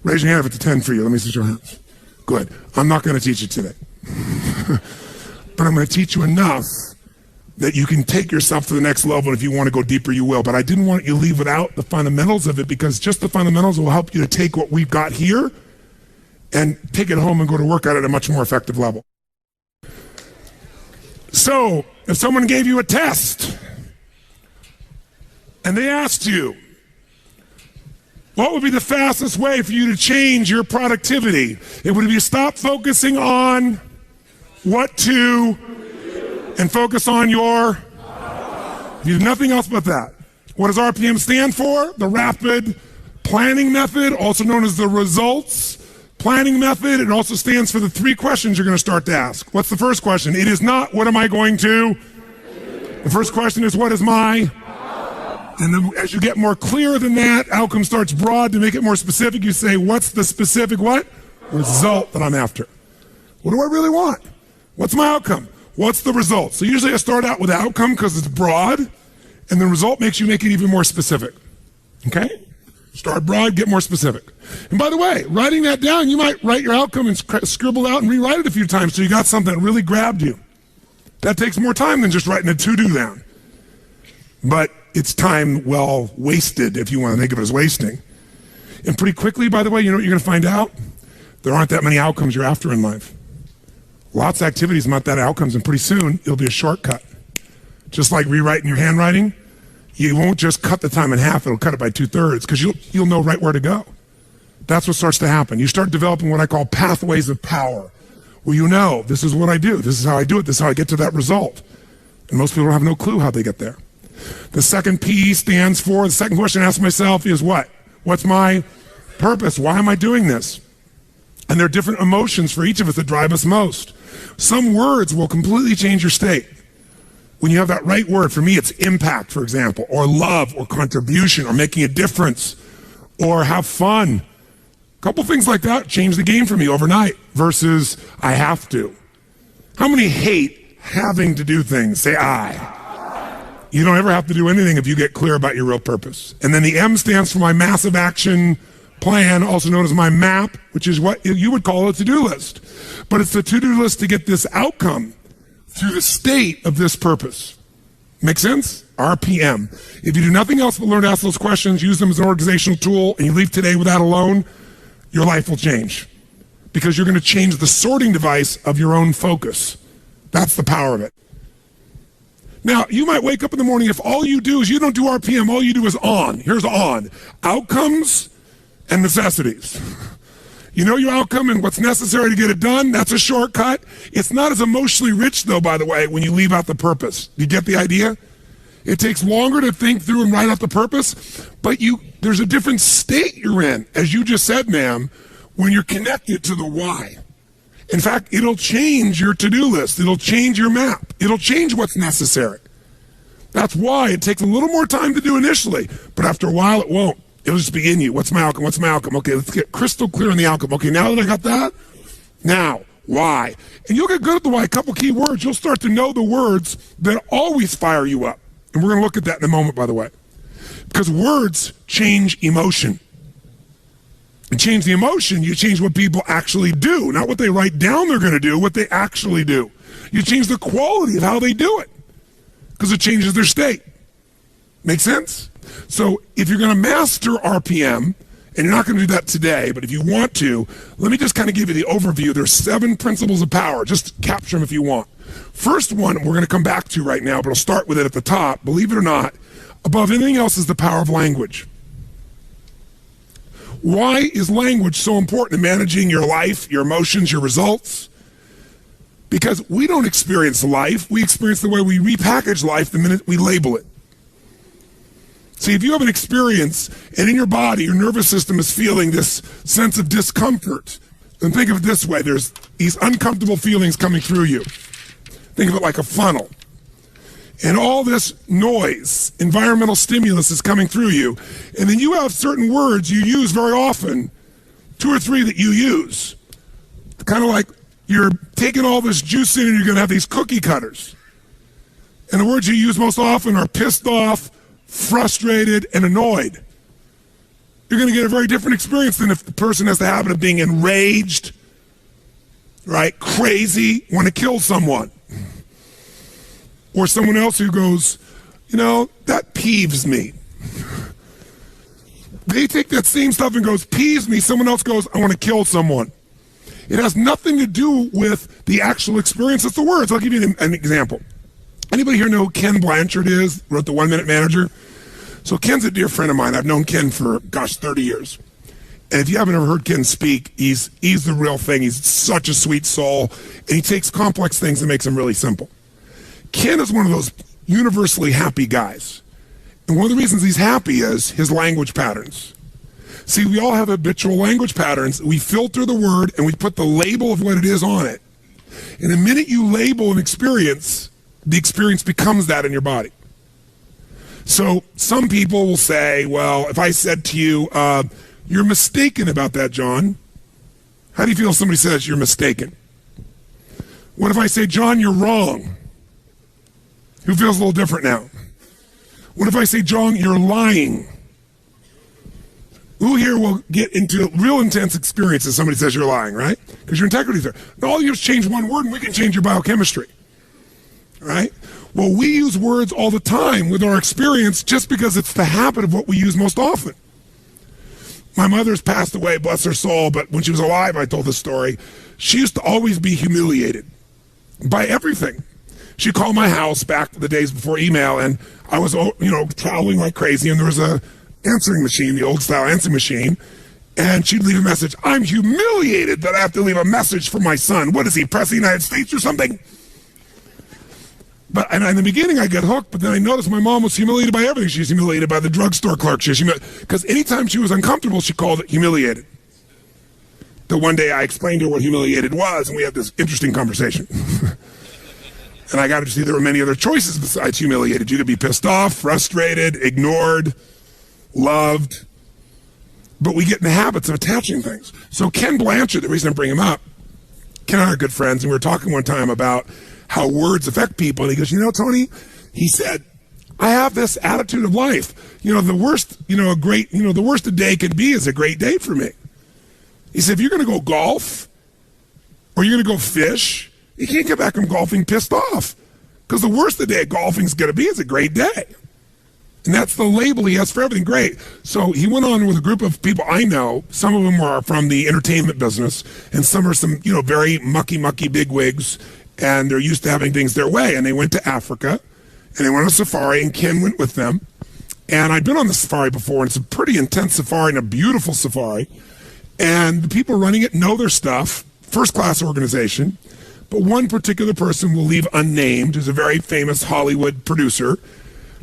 Raise your hand if it's a 10 for you. Let me see your hands. Good. I'm not going to teach you today. But I'm going to teach you enough that you can take yourself to the next level. And if you want to go deeper, you will. But I didn't want you to leave without the fundamentals of it, because just the fundamentals will help you to take what we've got here and take it home and go to work at it at a much more effective level. So, if someone gave you a test and they asked you, what would be the fastest way for you to change your productivity? It would be stop focusing on what to and focus on your. You do nothing else but that. What does RPM stand for? The Rapid Planning Method, also known as the Results Planning Method. It also stands for the 3 questions you're going to start to ask. What's the first question? It is not, what am I going to? The first question is, what is my? And then as you get more clear than that, outcome starts broad. To make it more specific, you say, what's the specific what? Result that I'm after. What do I really want? What's my outcome? What's the result? So usually I start out with the outcome because it's broad, and the result makes you make it even more specific. Okay? Start broad, get more specific. And by the way, writing that down, you might write your outcome and scribble out and rewrite it a few times so you got something that really grabbed you. That takes more time than just writing a to-do down. But it's time well wasted, if you want to think of it as wasting. And pretty quickly, by the way, you know what you're going to find out? There aren't that many outcomes you're after in life. Lots of activities, not that outcomes, and pretty soon it'll be a shortcut. Just like rewriting your handwriting, you won't just cut the time in half, it'll cut it by 2/3 because you'll know right where to go. That's what starts to happen. You start developing what I call pathways of power, where you know, this is what I do, this is how I do it, this is how I get to that result. And most people have no clue how they get there. The second P stands for, the second question I ask myself is what? What's my purpose? Why am I doing this? And there are different emotions for each of us that drive us most. Some words will completely change your state. When you have that right word, for me it's impact, for example, or love, or contribution, or making a difference, or have fun. A couple things like that change the game for me overnight versus I have to. How many hate having to do things? Say I. You don't ever have to do anything if you get clear about your real purpose. And then the M stands for my massive action plan, also known as my map, which is what you would call a to-do list. But it's the to-do list to get this outcome through the state of this purpose. Make sense? RPM. If you do nothing else but learn to ask those questions, use them as an organizational tool, and you leave today with that alone, your life will change. Because you're going to change the sorting device of your own focus. That's the power of it. Now, you might wake up in the morning, if all you do is you don't do RPM, all you do is on. Here's on. Outcomes and necessities. You know your outcome and what's necessary to get it done? That's a shortcut. It's not as emotionally rich, though, by the way, when you leave out the purpose. You get the idea? It takes longer to think through and write out the purpose, but there's a different state you're in, as you just said, ma'am, when you're connected to the why. In fact, it'll change your to-do list. It'll change your map. It'll change what's necessary. That's why it takes a little more time to do initially, but after a while it won't. It'll just be in you. What's my outcome? What's my outcome? Okay, let's get crystal clear on the outcome. Okay, now that I got that, now, why? And you'll get good at the why. A couple key words. You'll start to know the words that always fire you up. And we're going to look at that in a moment, by the way. Because words change emotion. And change the emotion, you change what people actually do. Not what they write down they're going to do, what they actually do. You change the quality of how they do it. Because it changes their state. Make sense? So if you're going to master RPM, and you're not going to do that today, but if you want to, let me just kind of give you the overview. There's 7 principles of power. Just capture them if you want. First one we're going to come back to right now, but I'll start with it at the top. Believe it or not, above anything else is the power of language. Why is language so important in managing your life, your emotions, your results? Because we don't experience life. We experience the way we repackage life the minute we label it. See, if you have an experience and in your body, your nervous system is feeling this sense of discomfort, then think of it this way. There's these uncomfortable feelings coming through you. Think of it like a funnel. And all this noise, environmental stimulus is coming through you. And then you have certain words you use very often, 2 or 3 that you use. Kind of like you're taking all this juice in and you're going to have these cookie cutters. And the words you use most often are pissed off, frustrated, and annoyed. You're going to get a very different experience than if the person has the habit of being enraged, right, crazy, want to kill someone. Or someone else who goes, you know, that peeves me. They take that same stuff and goes, peeves me. Someone else goes, I want to kill someone. It has nothing to do with the actual experience. It's the words. I'll give you an example. Anybody here know who Ken Blanchard is? Wrote the 1 Minute Manager. So Ken's a dear friend of mine. I've known Ken for, 30 years. And if you haven't ever heard Ken speak, he's the real thing. He's such a sweet soul. And he takes complex things and makes them really simple. Ken is one of those universally happy guys. And one of the reasons he's happy is his language patterns. See, we all have habitual language patterns. We filter the word and we put the label of what it is on it. And the minute you label an experience, the experience becomes that in your body. So some people will say, well, if I said to you, you're mistaken about that, John. How do you feel if somebody says you're mistaken? What if I say, John, you're wrong? Who feels a little different now? What if I say, John, you're lying? Who here will get into real intense experience if somebody says you're lying, right? Because your integrity is there. Now, all you have to change one word and we can change your biochemistry, right? Well, we use words all the time with our experience just because it's the habit of what we use most often. My mother's passed away, bless her soul, but when she was alive, I told this story. She used to always be humiliated by everything. She'd call my house back the days before email, and I was, traveling like crazy, and there was a answering machine, the old style answering machine, and she'd leave a message. I'm humiliated that I have to leave a message for my son. What is he, President of the United States or something? But and in the beginning, I get hooked, but then I noticed my mom was humiliated by everything. She was humiliated by the drugstore clerk. Because anytime she was uncomfortable, she called it humiliated. The one day I explained to her what humiliated was, and we had this interesting conversation. And I got to see there were many other choices besides humiliated. You could be pissed off, frustrated, ignored, loved. But we get in the habits of attaching things. So Ken Blanchard, the reason I bring him up, Ken and I are good friends, and we were talking one time about how words affect people. And he goes, Tony, he said, I have this attitude of life. The worst, the worst a day can be is a great day for me. He said, if you're going to go golf or you're going to go fish, you can't get back from golfing pissed off. Because the worst the day of golfing is going to be is a great day. And that's the label he has for everything. Great. So he went on with a group of people I know. Some of them are from the entertainment business, and some are some, very mucky bigwigs, and they're used to having things their way. And they went to Africa, and they went on a safari, and Ken went with them. And I'd been on the safari before, and it's a pretty intense safari and a beautiful safari. And the people running it know their stuff, first-class organization. But one particular person we'll leave unnamed, who's a very famous Hollywood producer,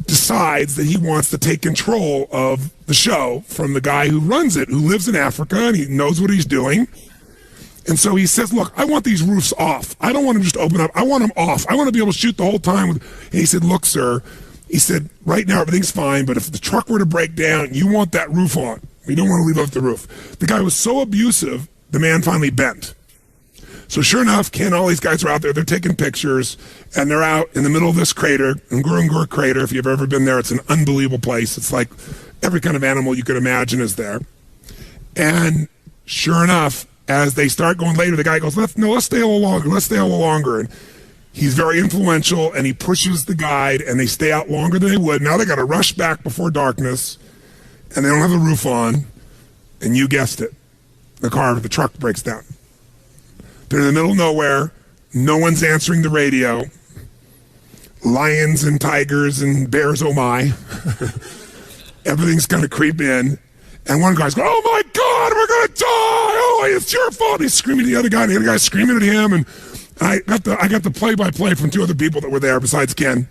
decides that he wants to take control of the show from the guy who runs it, who lives in Africa, and he knows what he's doing. And so he says, look, I want these roofs off. I don't want them just open up. I want them off. I want to be able to shoot the whole time. And he said, look, sir, he said, right now everything's fine, but if the truck were to break down, you want that roof on. You don't want to leave off the roof. The guy was so abusive, the man finally bent. So sure enough, Ken, all these guys are out there, they're taking pictures, and they're out in the middle of this crater, Ngorongoro crater. If you've ever been there, it's an unbelievable place. It's like every kind of animal you could imagine is there. And sure enough, as they start going later, the guy goes, let's stay a little longer. And he's very influential, and he pushes the guide, and they stay out longer than they would. Now they got to rush back before darkness, and they don't have the roof on, and you guessed it, the truck breaks down. They're in the middle of nowhere. No one's answering the radio. Lions and tigers and bears, oh my. Everything's going to creep in. And one guy's going, oh my God, we're going to die. Oh, it's your fault. He's screaming at the other guy, and the other guy's screaming at him. And I got the play-by-play from two other people that were there besides Ken.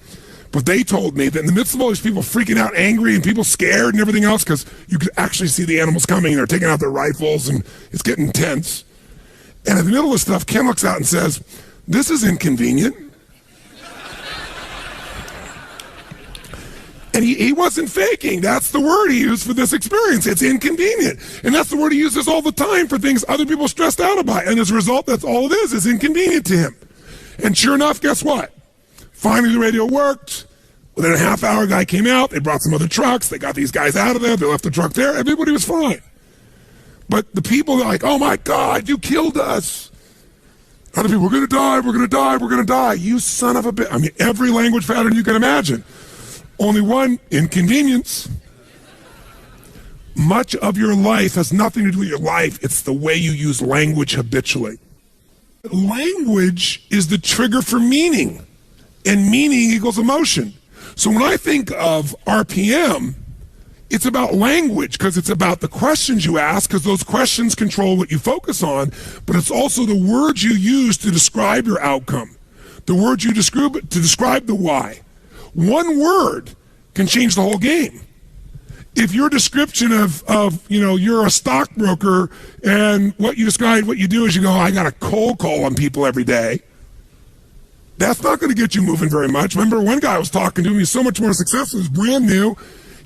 But they told me that in the midst of all these people freaking out, angry, and people scared and everything else, because you could actually see the animals coming, and they're taking out their rifles, and it's getting tense. And in the middle of stuff, Ken looks out and says, this is inconvenient. And he wasn't faking. That's the word he used for this experience. It's inconvenient. And that's the word he uses all the time for things other people are stressed out about. And as a result, that's all it is inconvenient to him. And sure enough, guess what? Finally, the radio worked. Within a half hour, a guy came out. They brought some other trucks. They got these guys out of there. They left the truck there. Everybody was fine. But the people are like, oh my God, you killed us. Other people, we're going to die, we're going to die, we're going to die. You son of a bitch. I mean, every language pattern you can imagine. Only one, inconvenience. Much of your life has nothing to do with your life. It's the way you use language habitually. Language is the trigger for meaning, and meaning equals emotion. So when I think of RPM, it's about language, because it's about the questions you ask, because those questions control what you focus on, but it's also the words you use to describe your outcome, the words you describe to describe the why. One word can change the whole game. If your description of you're a stockbroker, and what you describe, what you do is you go, I got a cold call on people every day, that's not going to get you moving very much. Remember, one guy I was talking to, he's so much more successful, he's brand new,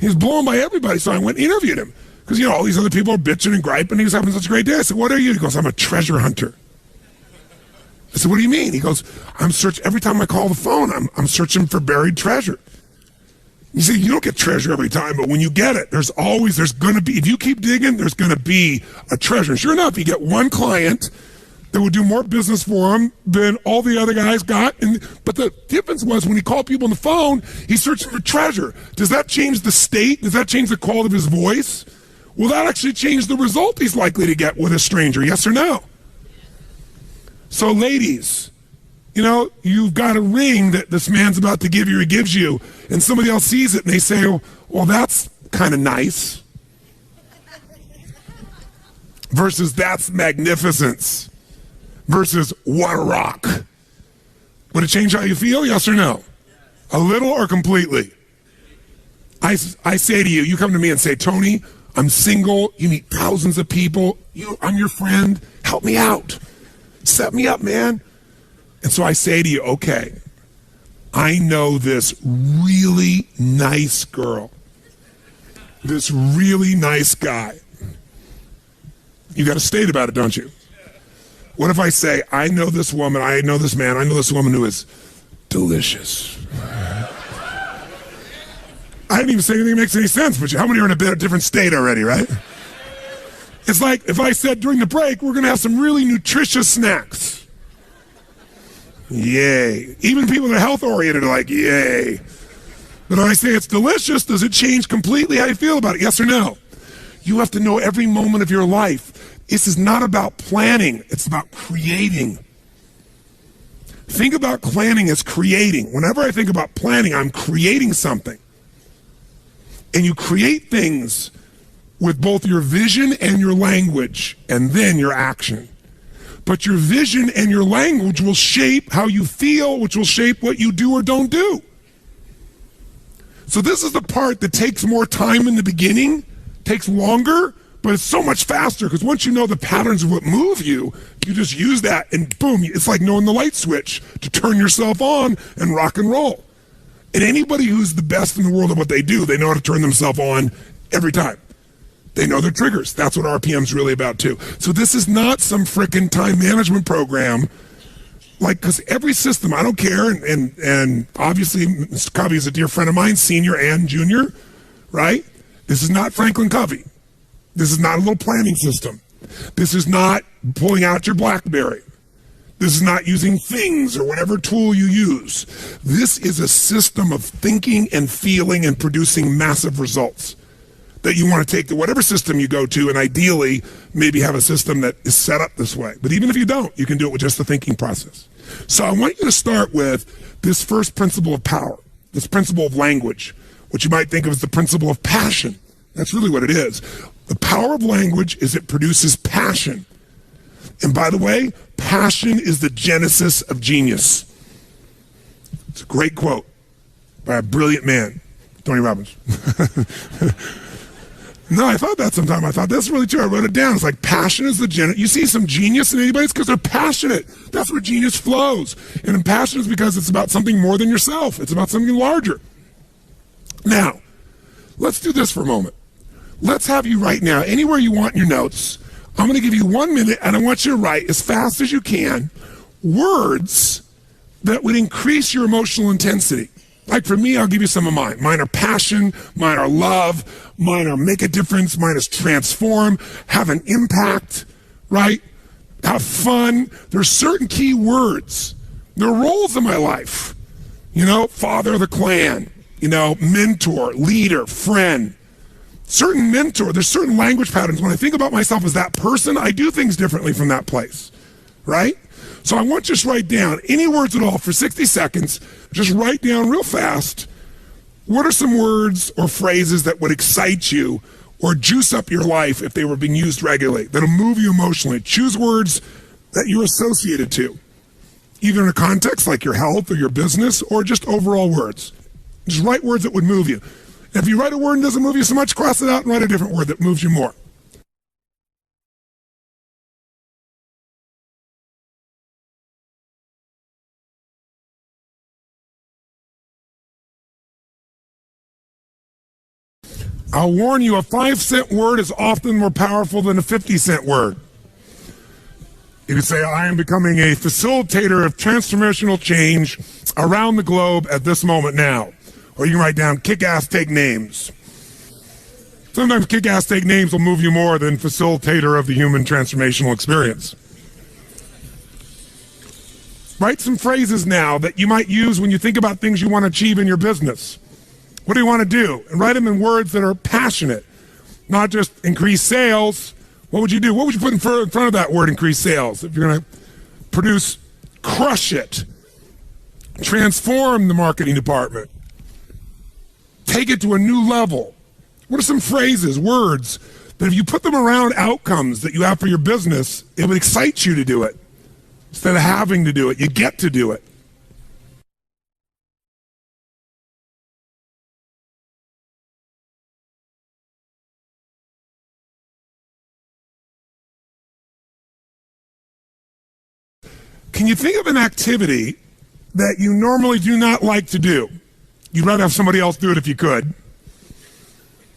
he's blown by everybody, so I went and interviewed him. Because, all these other people are bitching and griping, he was having such a great day. I said, what are you? He goes, I'm a treasure hunter. I said, what do you mean? He goes, I'm searching, every time I call the phone, I'm searching for buried treasure. You see, you don't get treasure every time, but when you get it, there's going to be, if you keep digging, there's going to be a treasure. And sure enough, you get one client that would do more business for him than all the other guys got. But the difference was when he called people on the phone, he's searching for treasure. Does that change the state? Does that change the quality of his voice? Will that actually change the result he's likely to get with a stranger? Yes or no? So ladies, you've got a ring that this man's about to give you, he gives you, and somebody else sees it and they say, well, that's kind of nice. Versus that's magnificence. Versus what a rock. Would it change how you feel? Yes or no? A little or completely? I say to you, you come to me and say, Tony, I'm single, you meet thousands of people, I'm your friend, help me out. Set me up, man. And so I say to you, okay, I know this really nice girl, this really nice guy. You got a state about it, don't you? What if I say, I know this woman, I know this man, I know this woman who is delicious. I didn't even say anything that makes any sense, but how many are in a bit different state already, right? It's like if I said during the break, we're going to have some really nutritious snacks. Yay. Even people that are health oriented are like, yay. But if I say it's delicious, does it change completely how you feel about it? Yes or no? You have to know every moment of your life. This is not about planning. It's about creating. Think about planning as creating. Whenever I think about planning, I'm creating something. And you create things with both your vision and your language, and then your action. But your vision and your language will shape how you feel, which will shape what you do or don't do. So this is the part that takes more time in the beginning, takes longer, but it's so much faster because once you know the patterns of what move you, you just use that and boom, it's like knowing the light switch to turn yourself on and rock and roll. And anybody who's the best in the world at what they do, they know how to turn themselves on every time. They know their triggers. That's what RPM's really about too. So this is not some frickin' time management program. Like, because every system, I don't care, and obviously Mr. Covey is a dear friend of mine, senior and junior, right? This is not Franklin Covey. This is not a little planning system. This is not pulling out your BlackBerry. This is not using things or whatever tool you use. This is a system of thinking and feeling and producing massive results that you want to take to whatever system you go to, and ideally maybe have a system that is set up this way. But even if you don't, you can do it with just the thinking process. So I want you to start with this first principle of power, this principle of language, which you might think of as the principle of passion. That's really what it is. The power of language is it produces passion. And by the way, passion is the genesis of genius. It's a great quote by a brilliant man, Tony Robbins. No, I thought that sometime. I thought that's really true. I wrote it down. It's like passion is the genesis. You see some genius in anybody, it's because they're passionate. That's where genius flows. And passion is because it's about something more than yourself. It's about something larger. Now, let's do this for a moment. Let's have you write now, anywhere you want in your notes. I'm going to give you 1 minute, and I want you to write as fast as you can words that would increase your emotional intensity. Like for me, I'll give you some of mine. Mine are passion, mine are love, mine are make a difference, mine is transform, have an impact, right? Have fun. There's certain key words. There are roles in my life. You know, father of the clan, you know, mentor, leader, friend. Certain mentor, there's certain language patterns. When I think about myself as that person, I do things differently from that place, right? So I want you to just write down any words at all for 60 seconds. Just write down real fast. What are some words or phrases that would excite you or juice up your life if they were being used regularly, that'll move you emotionally? Choose words that you're associated to, either in a context like your health or your business or just overall words. Just write words that would move you. If you write a word and doesn't move you so much, cross it out and write a different word that moves you more. I'll warn you, a 5-cent word is often more powerful than a 50-cent word. You could say, I am becoming a facilitator of transformational change around the globe at this moment now. Or you can write down, kick-ass, take names. Sometimes kick-ass, take names will move you more than facilitator of the human transformational experience. Write some phrases now that you might use when you think about things you want to achieve in your business. What do you want to do? And write them in words that are passionate, not just increase sales. What would you do? What would you put in front of that word, increase sales? If you're going to produce, crush it, transform the marketing department, take it to a new level. What are some phrases, words, that if you put them around outcomes that you have for your business, it would excite you to do it? Instead of having to do it, you get to do it. Can you think of an activity that you normally do not like to do? You'd rather have somebody else do it if you could.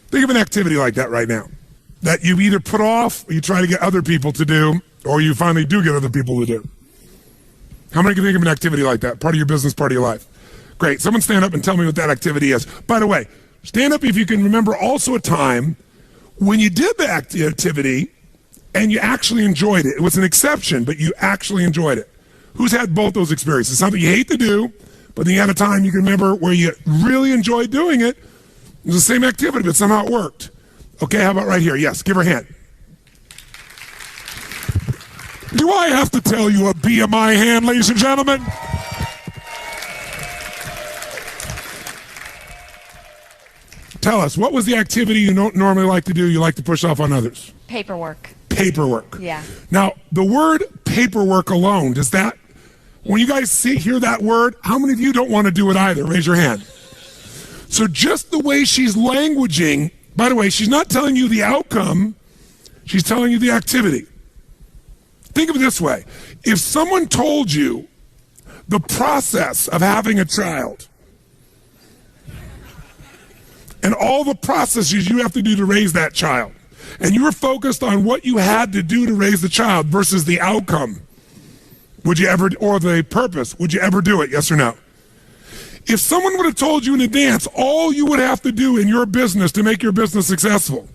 Think of an activity like that right now that you either put off or you try to get other people to do, or you finally do get other people to do. How many can think of an activity like that? Part of your business, part of your life. Great. Someone stand up and tell me what that activity is. By the way, Stand up if you can remember also a time when you did the activity and you actually enjoyed it. It was an exception, but you actually enjoyed it. Who's had both those experiences? Something you hate to do, but then you had a time you can remember where you really enjoyed doing it. It was the same activity, but somehow it worked. Okay, how about right here? Yes, give her a hand. Do I have to tell you a BMI hand, ladies and gentlemen? Tell us, what was the activity you don't normally like to do, you like to push off on others? Paperwork. Paperwork. Yeah. Now, the word paperwork alone, does that, when you guys hear that word, how many of you don't want to do it either? Raise your hand. So just the way she's languaging, by the way, she's not telling you the outcome, she's telling you the activity. Think of it this way. If someone told you the process of having a child and all the processes you have to do to raise that child, and you were focused on what you had to do to raise the child versus the outcome, would you ever, or the purpose, would you ever do it, yes or no? If someone would have told you in advance all you would have to do in your business to make your business successful,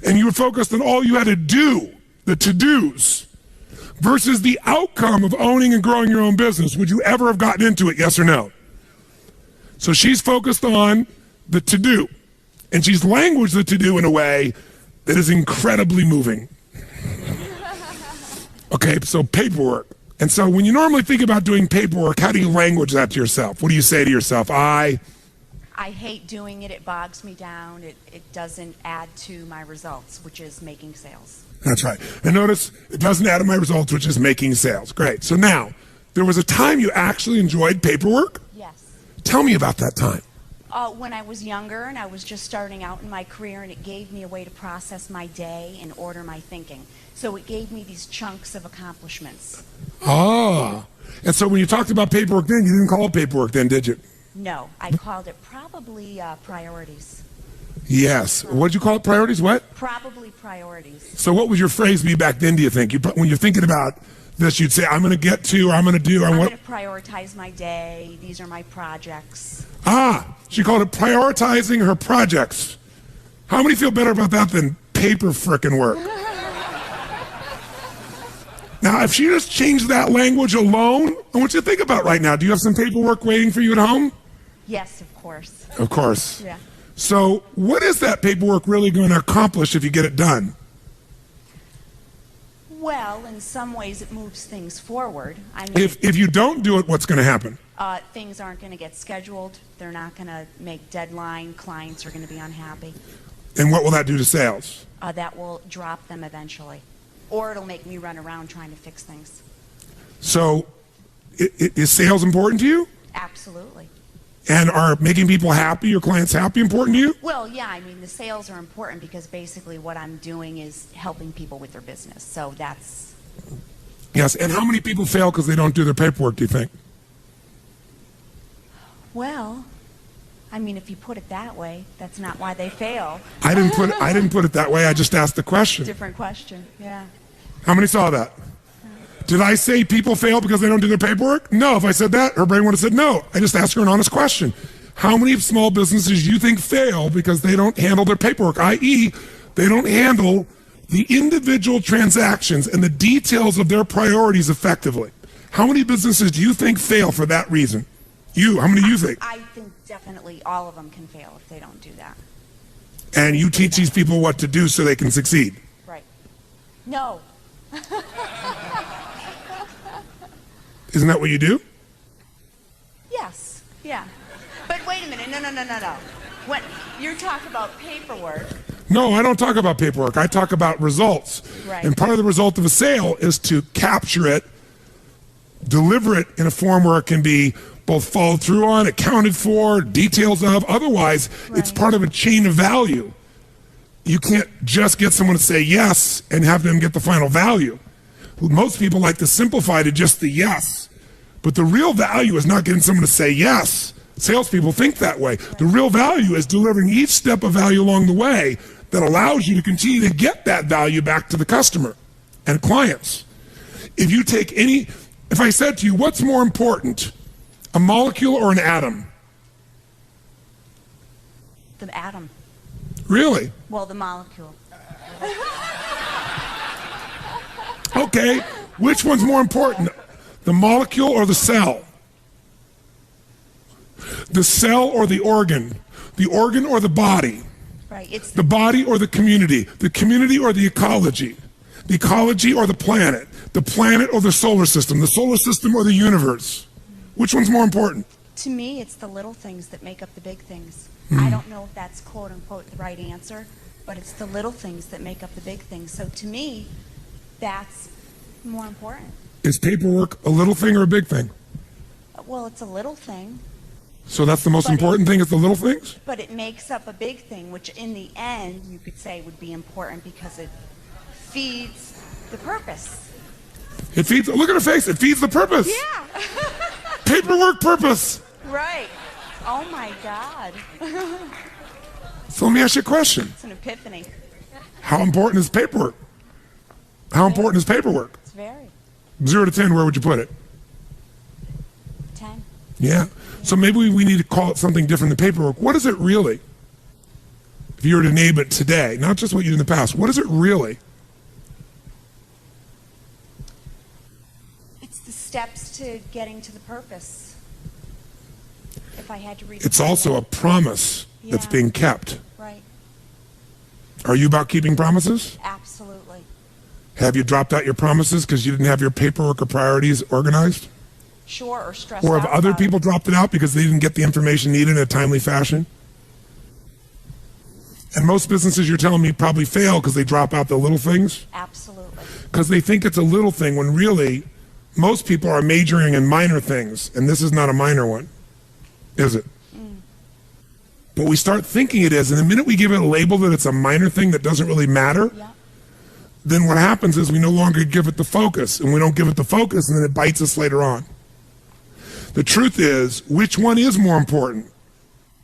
and you were focused on all you had to do, the to-dos, versus the outcome of owning and growing your own business, would you ever have gotten into it, yes or no? So she's focused on the to-do, and she's languaged the to-do in a way that is incredibly moving. Okay, so paperwork. And so when you normally think about doing paperwork, how do you language that to yourself? What do you say to yourself? I hate doing it. It bogs me down. It doesn't add to my results, which is making sales. That's right. And notice, it doesn't add to my results, which is making sales. Great. So now, there was a time you actually enjoyed paperwork? Yes. Tell me about that time. When I was younger and I was just starting out in my career, and it gave me a way to process my day and order my thinking. So it gave me these chunks of accomplishments. Ah. And so when you talked about paperwork then, you didn't call it paperwork then, did you? No, I called it probably priorities. Yes. What did you call it? Priorities? What? Probably priorities. So what would your phrase be back then, do you think? When you're thinking about this, you'd say, I'm going to get to, or I'm going to do, or I'm what? going to prioritize my day. These are my projects. Ah, she called it prioritizing her projects. How many feel better about that than paper frickin' work? Now, if she just changed that language alone, I want you to think about right now. Do you have some paperwork waiting for you at home? Yes, of course. Of course. Yeah. So what is that paperwork really going to accomplish if you get it done? Well, in some ways it moves things forward. I mean, If you don't do it, what's going to happen? things aren't going to get scheduled. They're not going to make deadline. Clients are going to be unhappy. And what will that do to sales? That will drop them eventually. Or it'll make me run around trying to fix things. So is sales important to you? Absolutely. And are making people happy, your clients happy, important to you? Well, yeah, I mean, the sales are important because basically what I'm doing is helping people with their business. So that's... Yes, and how many people fail because they don't do their paperwork, do you think? Well, I mean, if you put it that way, that's not why they fail. I didn't put it that way. I just asked the question. Different question, yeah. How many saw that? Did I say people fail because they don't do their paperwork? No. If I said that, her brain would have said no. I just asked her an honest question. How many small businesses do you think fail because they don't handle their paperwork, i.e., they don't handle the individual transactions and the details of their priorities effectively? How many businesses do you think fail for that reason? You, how many do you think? I think definitely all of them can fail if they don't do that. And you teach these people what to do so they can succeed? Right. No. Isn't that what you do? Yes, yeah. But wait a minute, no. When you're talking about paperwork. No, I don't talk about paperwork. I talk about results. Right. And part of the result of a sale is to capture it, deliver it in a form where it can be both followed through on, accounted for, details of. Otherwise, it's part of a chain of value. You can't just get someone to say yes and have them get the final value. Most people like to simplify to just the yes. But the real value is not getting someone to say yes. Salespeople think that way. The real value is delivering each step of value along the way that allows you to continue to get that value back to the customer and clients. If I said to you, what's more important, a molecule or an atom? The atom. Really? Well, the molecule. Okay, which one's more important? The molecule or the cell? The cell or the organ? The organ or the body? Right. It's The body or the community or the ecology or the planet or the solar system or the universe. Which one's more important? To me, it's the little things that make up the big things. I don't know if that's quote unquote the right answer, but it's the little things that make up the big things. So to me, that's more important. Is paperwork a little thing or a big thing? Well, it's a little thing, So that's the most But it- important thing is the little things? but it makes up a big thing, which in the end you could say would be important because it feeds the purpose. It feeds, look at her face, it feeds the purpose. Yeah. Paperwork purpose. Right. Oh my God. So let me ask you a question. It's an epiphany. How important is paperwork? How important is paperwork? It's very. 0 to 10, where would you put it? 10. Yeah. So maybe we need to call it something different than paperwork. What is it really? If you were to name it today, not just what you did in the past, what is it really? It's the steps to getting to the purpose. If I had to read It's also a promise that's Yeah. being kept. Right. Are you about keeping promises? Absolutely. Have you dropped out your promises because you didn't have your paperwork or priorities organized? Sure, or stressed Or have out other about it. people dropped it out because they didn't get the information needed in a timely fashion? And most businesses, you're telling me, probably fail because they drop out the little things? Absolutely. Because they think it's a little thing when really most people are majoring in minor things, and this is not a minor one, is it? But we start thinking it is, and the minute we give it a label that it's a minor thing that doesn't really matter, Yeah. then what happens is we no longer give it the focus, and we don't give it the focus, and then it bites us later on. The truth is, which one is more important?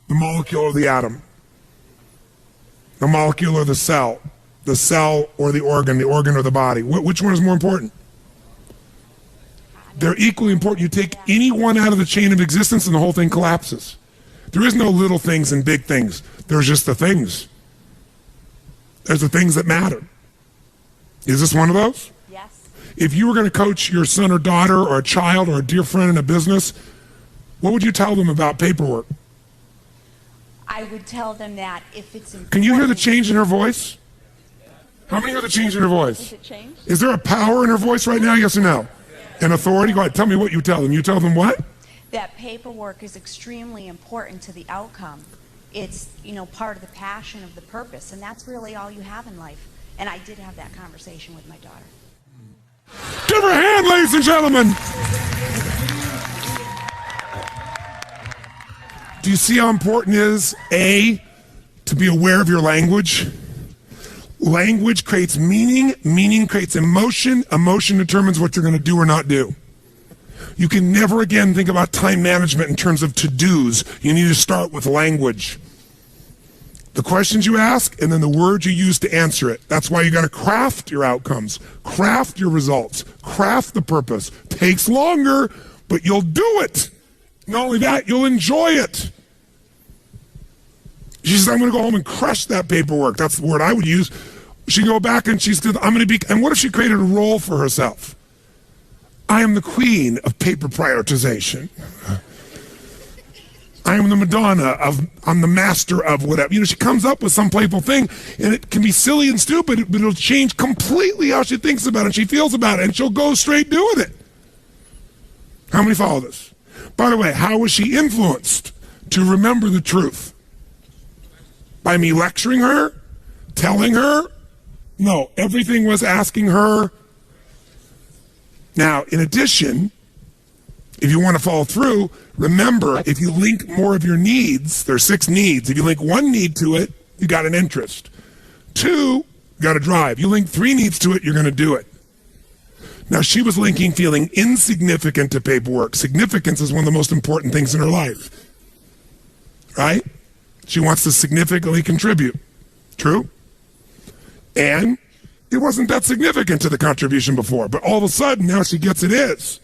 The molecule or the atom? The molecule or the cell? The cell or the organ or the body? Which one is more important? They're equally important. You take any one out of the chain of existence and the whole thing collapses. There is no little things and big things. There's just the things. There's the things that matter. Is this one of those? Yes. If you were going to coach your son or daughter or a child or a dear friend in a business, what would you tell them about paperwork? I would tell them that if it's important. Can you hear the change in her voice? How many hear the change in her Does voice? it change? Is there a power in her voice right now? Yes or no? An authority? Go ahead. Tell me what you tell them. You tell them what? That paperwork is extremely important to the outcome. It's, part of the passion of the purpose, and that's really all you have in life. And I did have that conversation with my daughter. Give her a hand, ladies and gentlemen. Do you see how important it is, A, to be aware of your language? Language creates meaning, meaning creates emotion, emotion determines what you're going to do or not do. You can never again think about time management in terms of to-dos. You need to start with language. The questions you ask and then the words you use to answer it. That's why you got to craft your outcomes, craft your results, craft the purpose. Takes longer, but you'll do it. Not only that, you'll enjoy it. She says, I'm going to go home and crush that paperwork. That's the word I would use. She go back and she said, I'm going to be, and what if she created a role for herself? I am the queen of paper prioritization. I am the Madonna of, I'm the master of whatever. She comes up with some playful thing, and it can be silly and stupid, but it'll change completely how she thinks about it, and she feels about it, and she'll go straight doing it. How many follow this? By the way, how was she influenced to remember the truth? By me lecturing her? Telling her? No, everything was asking her. Now, in addition, if you want to follow through, remember, if you link more of your needs, there's 6 needs. If you link 1 need to it, you got an interest. 2, you got a drive. You link 3 needs to it, you're going to do it. Now, she was linking feeling insignificant to paperwork. Significance is one of the most important things in her life. Right? She wants to significantly contribute. True? And it wasn't that significant to the contribution before, but all of a sudden, now she gets it is.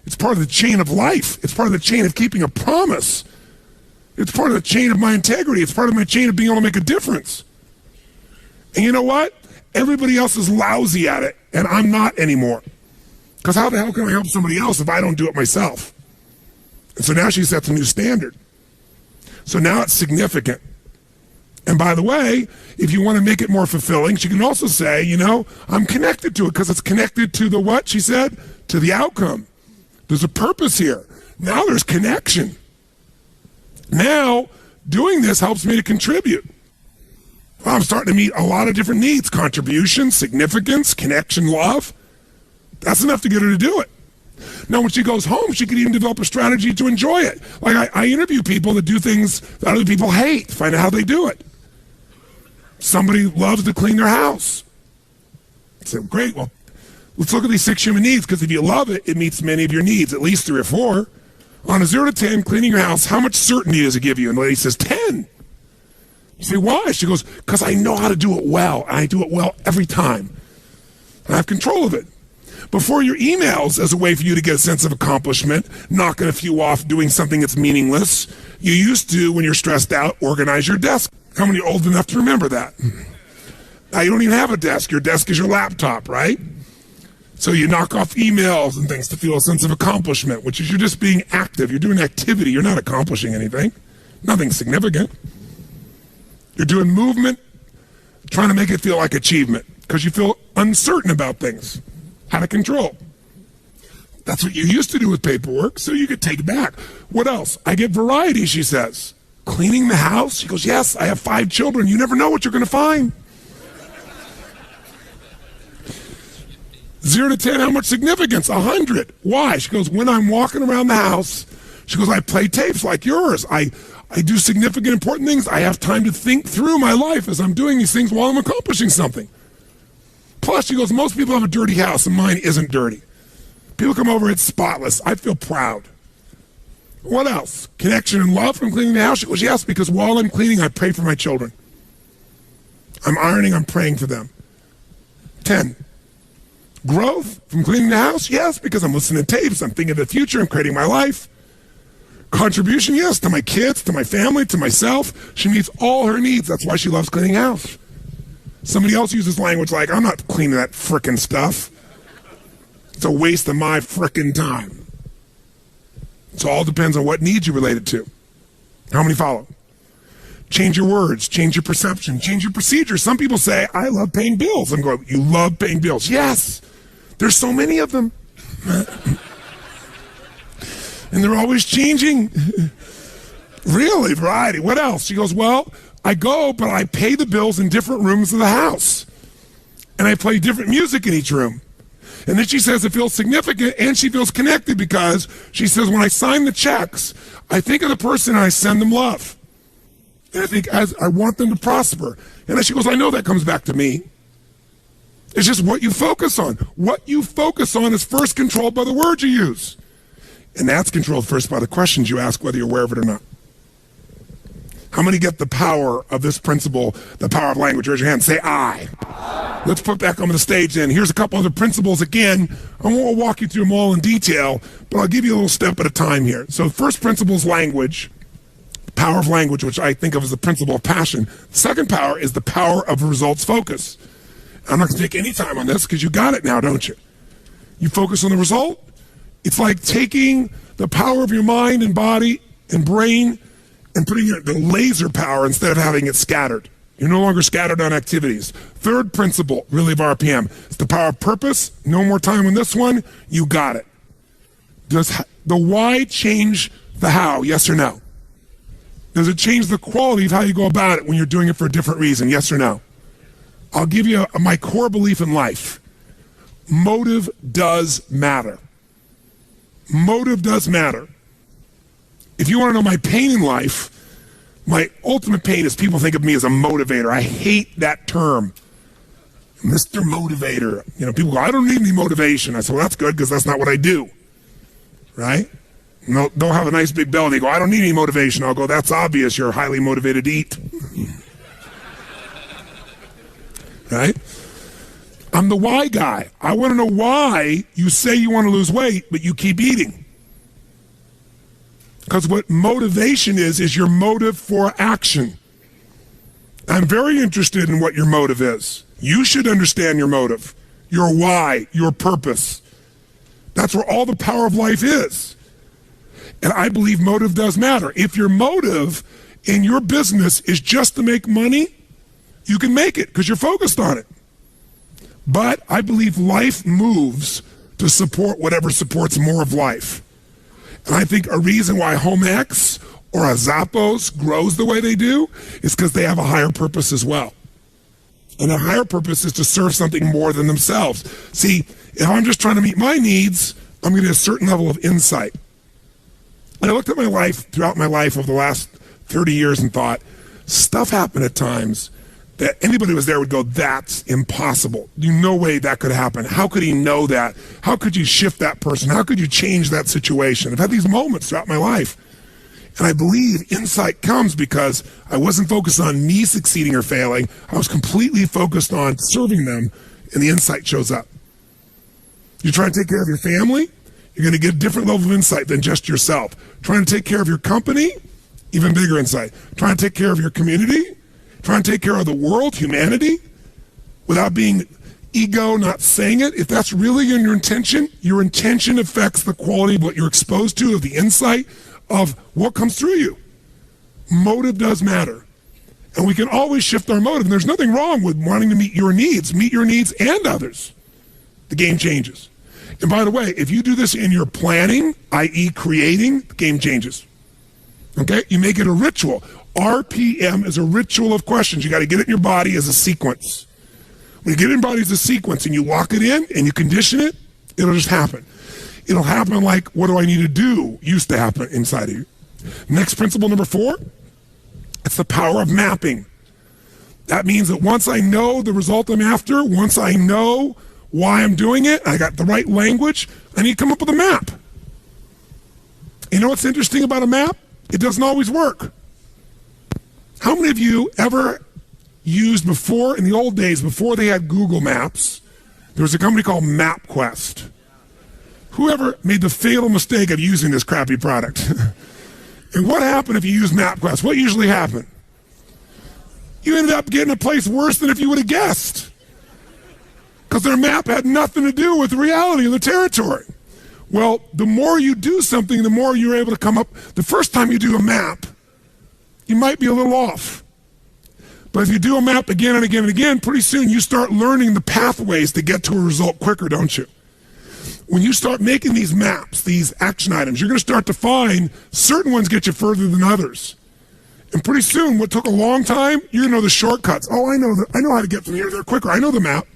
It's part of the chain of life. It's part of the chain of keeping a promise. It's part of the chain of my integrity. It's part of my chain of being able to make a difference. And you know what? Everybody else is lousy at it, and I'm not anymore. Because how the hell can I help somebody else if I don't do it myself? And so now she sets a new standard. So now it's significant. And by the way, if you want to make it more fulfilling, she can also say, you know, I'm connected to it because it's connected to the what, she said? To the outcome. There's a purpose here. Now there's connection. Now, doing this helps me to contribute. Well, I'm starting to meet a lot of different needs: contribution, significance, connection, love. That's enough to get her to do it. Now, when she goes home, she could even develop a strategy to enjoy it. Like I interview people that do things that other people hate, find out how they do it. Somebody loves to clean their house. I said, great, well, let's look at these 6 human needs, because if you love it, it meets many of your needs, at least 3 or 4. On a 0 to 10, cleaning your house, how much certainty does it give you? And the lady says, 10. You say, why? She goes, because I know how to do it well. And I do it well every time. And I have control of it. Before your emails, as a way for you to get a sense of accomplishment, knocking a few off, doing something that's meaningless, you used to, when you're stressed out, organize your desk. How many are old enough to remember that? Now you don't even have a desk. Your desk is your laptop, right? So you knock off emails and things to feel a sense of accomplishment, which is you're just being active. You're doing activity. You're not accomplishing anything. Nothing significant. You're doing movement, trying to make it feel like achievement, because you feel uncertain about things, out of control. That's what you used to do with paperwork, so you could take it back. What else? I get variety, she says. Cleaning the house? She goes, yes, I have 5 children. You never know what you're going to find. 0 to 10, how much significance? 100. Why? She goes, when I'm walking around the house, she goes, I play tapes like yours. I do significant, important things. I have time to think through my life as I'm doing these things while I'm accomplishing something. Plus, she goes, most people have a dirty house, and mine isn't dirty. People come over, it's spotless. I feel proud. What else? Connection and love from cleaning the house? She goes, yes, because while I'm cleaning, I pray for my children. I'm ironing, I'm praying for them. 10. Growth from cleaning the house? Yes, because I'm listening to tapes, I'm thinking of the future, I'm creating my life. Contribution? Yes, to my kids, to my family, to myself. She meets all her needs. That's why she loves cleaning house. Somebody else uses language like, I'm not cleaning that frickin' stuff. It's a waste of my frickin' time. So it all depends on what needs you related to. How many follow? Change your words, change your perception, change your procedures. Some people say, I love paying bills. I'm going, you love paying bills? Yes. There's so many of them. And they're always changing. Really, variety. What else? She goes, well, I go, but I pay the bills in different rooms of the house. And I play different music in each room. And then she says it feels significant, and she feels connected, because she says, when I sign the checks, I think of the person and I send them love. And I think as I want them to prosper. And then she goes, I know that comes back to me. It's just what you focus on. What you focus on is first controlled by the words you use. And that's controlled first by the questions you ask, whether you're aware of it or not. How many get the power of this principle, the power of language? Raise your hand. Say I. Let's put back on the stage then. Here's a couple other principles again. I won't walk you through them all in detail, but I'll give you a little step at a time here. So the first principle is language. The power of language, which I think of as the principle of passion. The second power is the power of results focus. I'm not going to take any time on this because you got it now, don't you? You focus on the result. It's like taking the power of your mind and body and brain and putting it the laser power instead of having it scattered. You're no longer scattered on activities. Third principle, really, of RPM, is the power of purpose. No more time on this one. You got it. Does the why change the how? Yes or no? Does it change the quality of how you go about it when you're doing it for a different reason? Yes or no? I'll give you my core belief in life. Motive does matter. Motive does matter. If you want to know my pain in life, my ultimate pain is people think of me as a motivator. I hate that term. Mr. Motivator. You know, people go, I don't need any motivation. I said, well, that's good because that's not what I do. Right? And they'll have a nice big belly. They go, I don't need any motivation. I'll go, that's obvious. You're highly motivated to eat. Right? I'm the why guy. I want to know why you say you want to lose weight, but you keep eating. Because what motivation is your motive for action. I'm very interested in what your motive is. You should understand your motive, your why, your purpose. That's where all the power of life is. And I believe motive does matter. If your motive in your business is just to make money, you can make it because you're focused on it. But I believe life moves to support whatever supports more of life. And I think a reason why HomeX or a Zappos grows the way they do is because they have a higher purpose as well. And a higher purpose is to serve something more than themselves. See, if I'm just trying to meet my needs, I'm going to get a certain level of insight. And I looked at my life throughout my life over the last 30 years and thought, stuff happened at times that anybody who was there would go, that's impossible. No way that could happen. How could he know that? How could you shift that person? How could you change that situation? I've had these moments throughout my life. And I believe insight comes because I wasn't focused on me succeeding or failing. I was completely focused on serving them, and the insight shows up. You're trying to take care of your family, you're going to get a different level of insight than just yourself. Trying to take care of your company, even bigger insight. Trying to take care of your community, trying to take care of the world, humanity, without being ego, not saying it. If that's really in your intention affects the quality of what you're exposed to, of the insight, of what comes through you. Motive does matter. And we can always shift our motive. And there's nothing wrong with wanting to meet your needs and others. The game changes. And by the way, if you do this in your planning, i.e. creating, the game changes. Okay? You make it a ritual. RPM is a ritual of questions. You got to get it in your body as a sequence. When you get it in your body as a sequence and you lock it in and you condition it, it'll just happen. It'll happen like, what do I need to do, used to happen inside of you. Next principle, number 4, it's the power of mapping. That means that once I know the result I'm after, once I know why I'm doing it, I got the right language, I need to come up with a map. You know what's interesting about a map? It doesn't always work. How many of you ever used before, in the old days, before they had Google Maps, there was a company called MapQuest? Whoever made the fatal mistake of using this crappy product? And what happened if you use MapQuest? What usually happened? You ended up getting a place worse than if you would have guessed. Because their map had nothing to do with the reality of the territory. Well, the more you do something, the more you're able to come up. The first time you do a map, you might be a little off. But if you do a map again and again and again, pretty soon you start learning the pathways to get to a result quicker, don't you? When you start making these maps, these action items, you're going to start to find certain ones get you further than others. And pretty soon, what took a long time, you're going to know the shortcuts. Oh, I know how to get from here to there quicker. I know the map.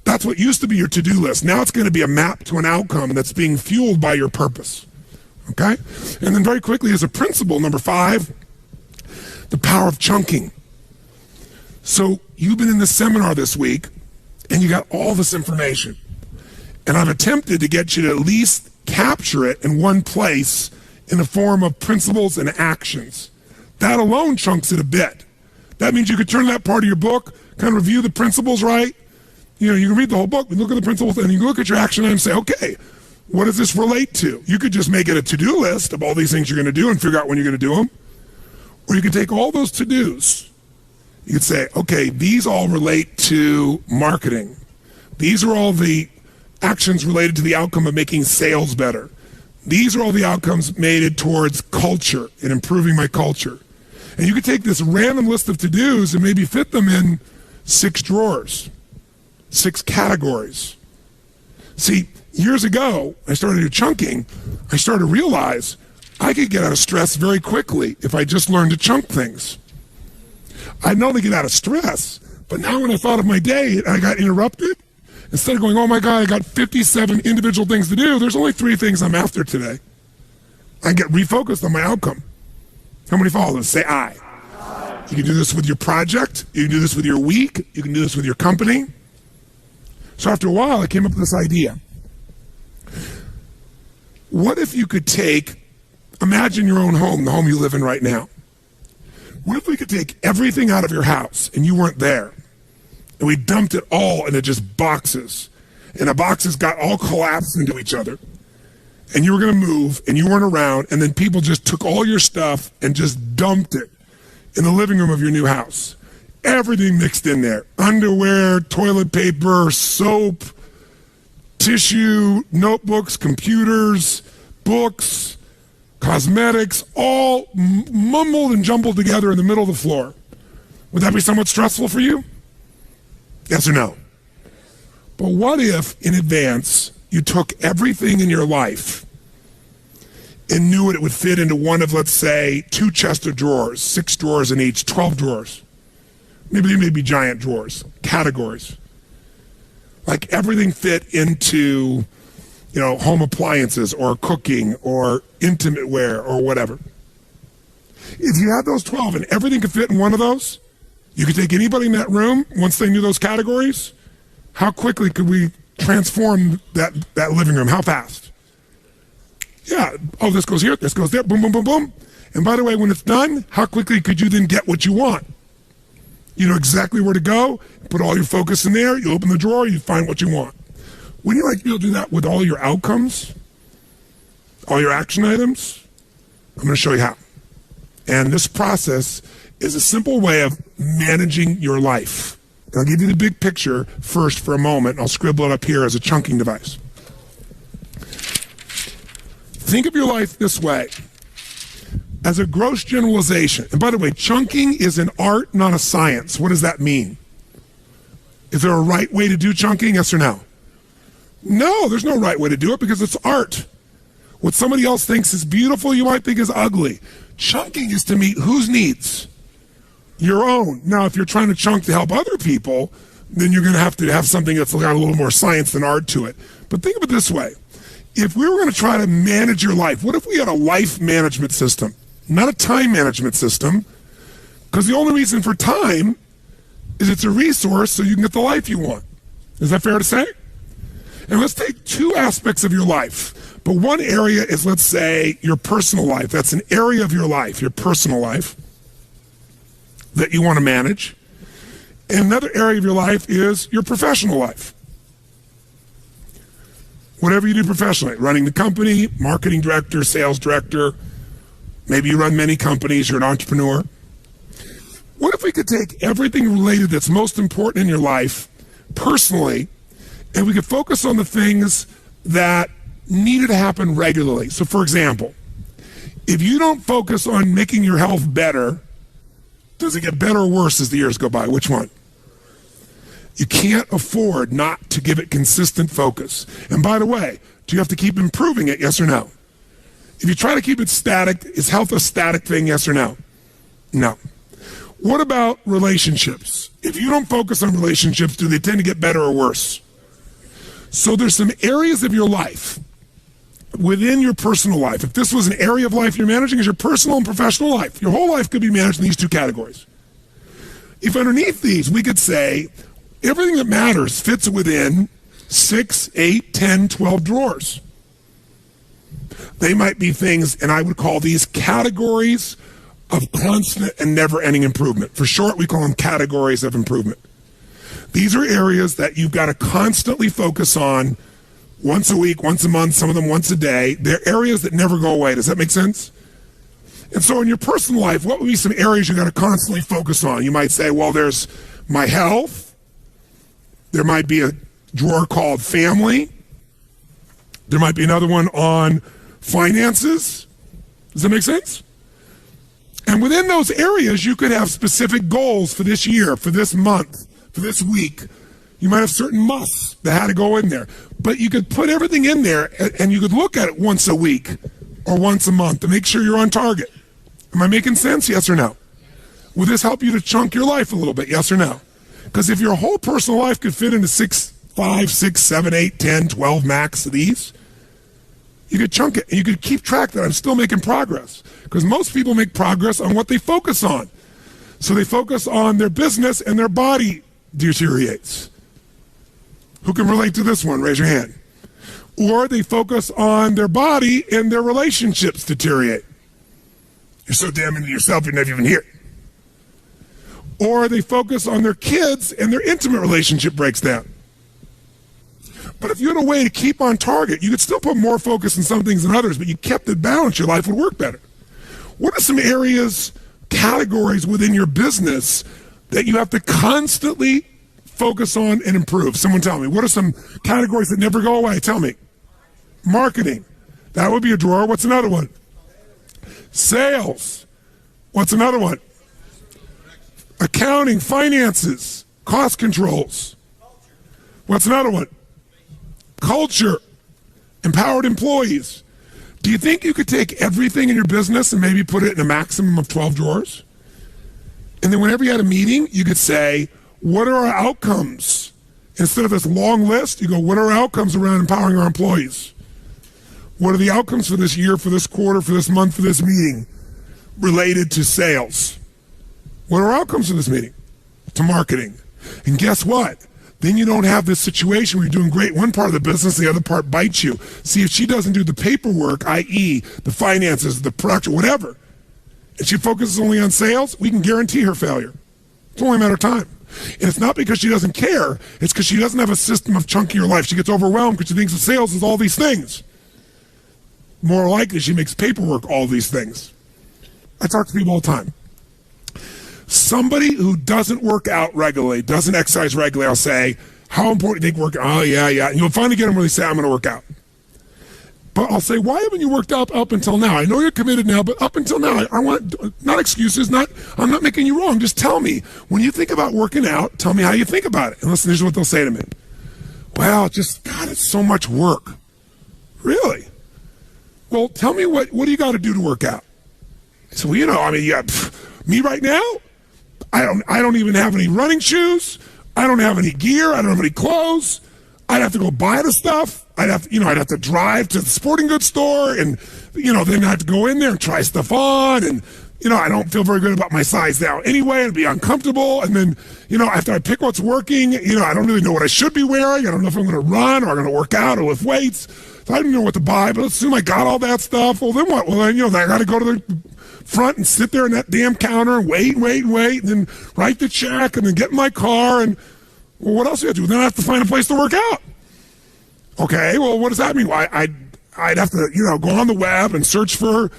That's what used to be your to-do list. Now it's going to be a map to an outcome that's being fueled by your purpose. Okay? And then very quickly, as a principle, number 5, the power of chunking. So you've been in this seminar this week, and you got all this information. And I've attempted to get you to at least capture it in one place in the form of principles and actions. That alone chunks it a bit. That means you could turn that part of your book, kind of review the principles, right? You know, you can read the whole book, look at the principles, and you can look at your action item and say, okay, what does this relate to? You could just make it a to-do list of all these things you're going to do and figure out when you're going to do them. Or you could take all those to-dos. You could say, okay, these all relate to marketing. These are all the actions related to the outcome of making sales better. These are all the outcomes made towards culture and improving my culture. And you could take this random list of to-dos and maybe fit them in 6 drawers, 6 categories. See, years ago, I started do chunking. I started to realize I could get out of stress very quickly if I just learned to chunk things. I'd not only get out of stress, but now when I thought of my day and I got interrupted, instead of going, oh my God, I got 57 individual things to do, there's only 3 things I'm after today. I get refocused on my outcome. How many follow this? Say I. You can do this with your project. You can do this with your week. You can do this with your company. So after a while, I came up with this idea. What if you could imagine your own home, the home you live in right now. What if we could take everything out of your house and you weren't there? And we dumped it all into just boxes. And the boxes got all collapsed into each other. and you were going to move and you weren't around, and then people just took all your stuff and just dumped it in the living room of your new house. Everything mixed in there. Underwear, toilet paper, soap, tissue, notebooks, computers, books, cosmetics, all mumbled and jumbled together in the middle of the floor. Would that be somewhat stressful for you? Yes or no? But what if, in advance, you took everything in your life and knew it would fit into one of, let's say, 2 chests of drawers, 6 drawers in each, 12 drawers. Maybe they may be giant drawers, categories. Like everything fit into, home appliances or cooking or intimate wear or whatever. If you had those 12 and everything could fit in one of those, you could take anybody in that room, once they knew those categories, how quickly could we transform that living room? How fast? Yeah. Oh, this goes here, this goes there, boom, boom, boom, boom. And by the way, when it's done, how quickly could you then get what you want? You know exactly where to go, put all your focus in there, you open the drawer, you find what you want. Wouldn't you like to be able to do that with all your outcomes? All your action items? I'm going to show you how. And this process is a simple way of managing your life. I'll give you the big picture first for a moment, and I'll scribble it up here as a chunking device. Think of your life this way, as a gross generalization. And by the way, chunking is an art, not a science. What does that mean? Is there a right way to do chunking, yes or no? No, there's no right way to do it because it's art. What somebody else thinks is beautiful, you might think is ugly. Chunking is to meet whose needs? Your own. Now, if you're trying to chunk to help other people, then you're going to have something that's got a little more science than art to it. But think of it this way. If we were going to try to manage your life, what if we had a life management system, not a time management system? Because the only reason for time is it's a resource so you can get the life you want. Is that fair to say? And let's take 2 aspects of your life. But one area is, let's say, your personal life. That's an area of your life, your personal life, that you want to manage. And another area of your life is your professional life. Whatever you do professionally, running the company, marketing director, sales director, maybe you run many companies, you're an entrepreneur. What if we could take everything related that's most important in your life personally, and we could focus on the things that needed to happen regularly? So for example, if you don't focus on making your health better, does it get better or worse as the years go by? Which one? You can't afford not to give it consistent focus. And by the way, do you have to keep improving it, yes or no? If you try to keep it static, is health a static thing, yes or no? No. What about relationships? If you don't focus on relationships, do they tend to get better or worse? So there's some areas of your life within your personal life. If this was an area of life you're managing, is your personal and professional life. Your whole life could be managed in these 2 categories. If underneath these, we could say everything that matters fits within 6, 8, 10, 12 drawers. They might be things, and I would call these categories of constant and never-ending improvement. For short, we call them categories of improvement. These are areas that you've got to constantly focus on once a week, once a month, some of them once a day. They're areas that never go away. Does that make sense? And so in your personal life, what would be some areas you got to constantly focus on? You might say, well, there's my health. There might be a drawer called family. There might be another one on finances. Does that make sense? And within those areas, you could have specific goals for this year, for this month, for this week. You might have certain musts that had to go in there. But you could put everything in there and you could look at it once a week or once a month to make sure you're on target. Am I making sense? Yes or no? Will this help you to chunk your life a little bit? Yes or no? Because if your whole personal life could fit into 5, 6, 7, 8, 10, 12 max of these, you could chunk it and you could keep track that I'm still making progress. Because most people make progress on what they focus on. So they focus on their business and their body deteriorates. Who can relate to this one? Raise your hand. Or they focus on their body and their relationships deteriorate. You're so damn into yourself you're never even here. Or they focus on their kids and their intimate relationship breaks down. But if you had a way to keep on target, you could still put more focus on some things than others, but you kept it balanced, your life would work better. What are some areas, categories within your business that you have to constantly focus on and improve? Someone tell me. What are some categories that never go away? Tell me. Marketing. That would be a drawer. What's another one? Sales. What's another one? Accounting, finances, cost controls. What's another one? Culture, empowered employees. Do you think you could take everything in your business and maybe put it in a maximum of 12 drawers? And then whenever you had a meeting, you could say, what are our outcomes? Instead of this long list, you go, what are our outcomes around empowering our employees? What are the outcomes for this year, for this quarter, for this month, for this meeting related to sales? What are our outcomes for this meeting? To marketing. And guess what? Then you don't have this situation where you're doing great one part of the business, the other part bites you. See, if she doesn't do the paperwork, i.e. the finances, the production, whatever, and she focuses only on sales, we can guarantee her failure. It's only a matter of time. And it's not because she doesn't care, it's because she doesn't have a system of chunking her life. She gets overwhelmed because she thinks of sales is all these things. More likely, she makes paperwork all these things. I talk to people all the time. Somebody who doesn't work out regularly, doesn't exercise regularly, I'll say, how important do you think work? Oh, yeah. And you'll finally get them where they say, I'm going to work out. But I'll say, why haven't you worked out up until now? I know you're committed now, but up until now, I want, not excuses, I'm not making you wrong. Just tell me, when you think about working out, tell me how you think about it. And listen, here's what they'll say to me. Well, God, it's so much work. Really? Well, tell me what do you got to do to work out? So, me right now, I don't even have any running shoes. I don't have any gear. I don't have any clothes. I'd have to go buy the stuff. I'd have to drive to the sporting goods store and, then I'd have to go in there and try stuff on. And, I don't feel very good about my size now anyway. It'd be uncomfortable. And then, after I pick what's working, I don't really know what I should be wearing. I don't know if I'm going to run or I'm going to work out or lift weights. So I don't know what to buy. But assume I got all that stuff. Well, then what? Well, then, I got to go to the front and sit there in that damn counter and wait, and then write the check and then get in my car. And, well, what else do I have to do? Then I have to find a place to work out. Okay, well, what does that mean? Well, I'd have to, go on the web and search for,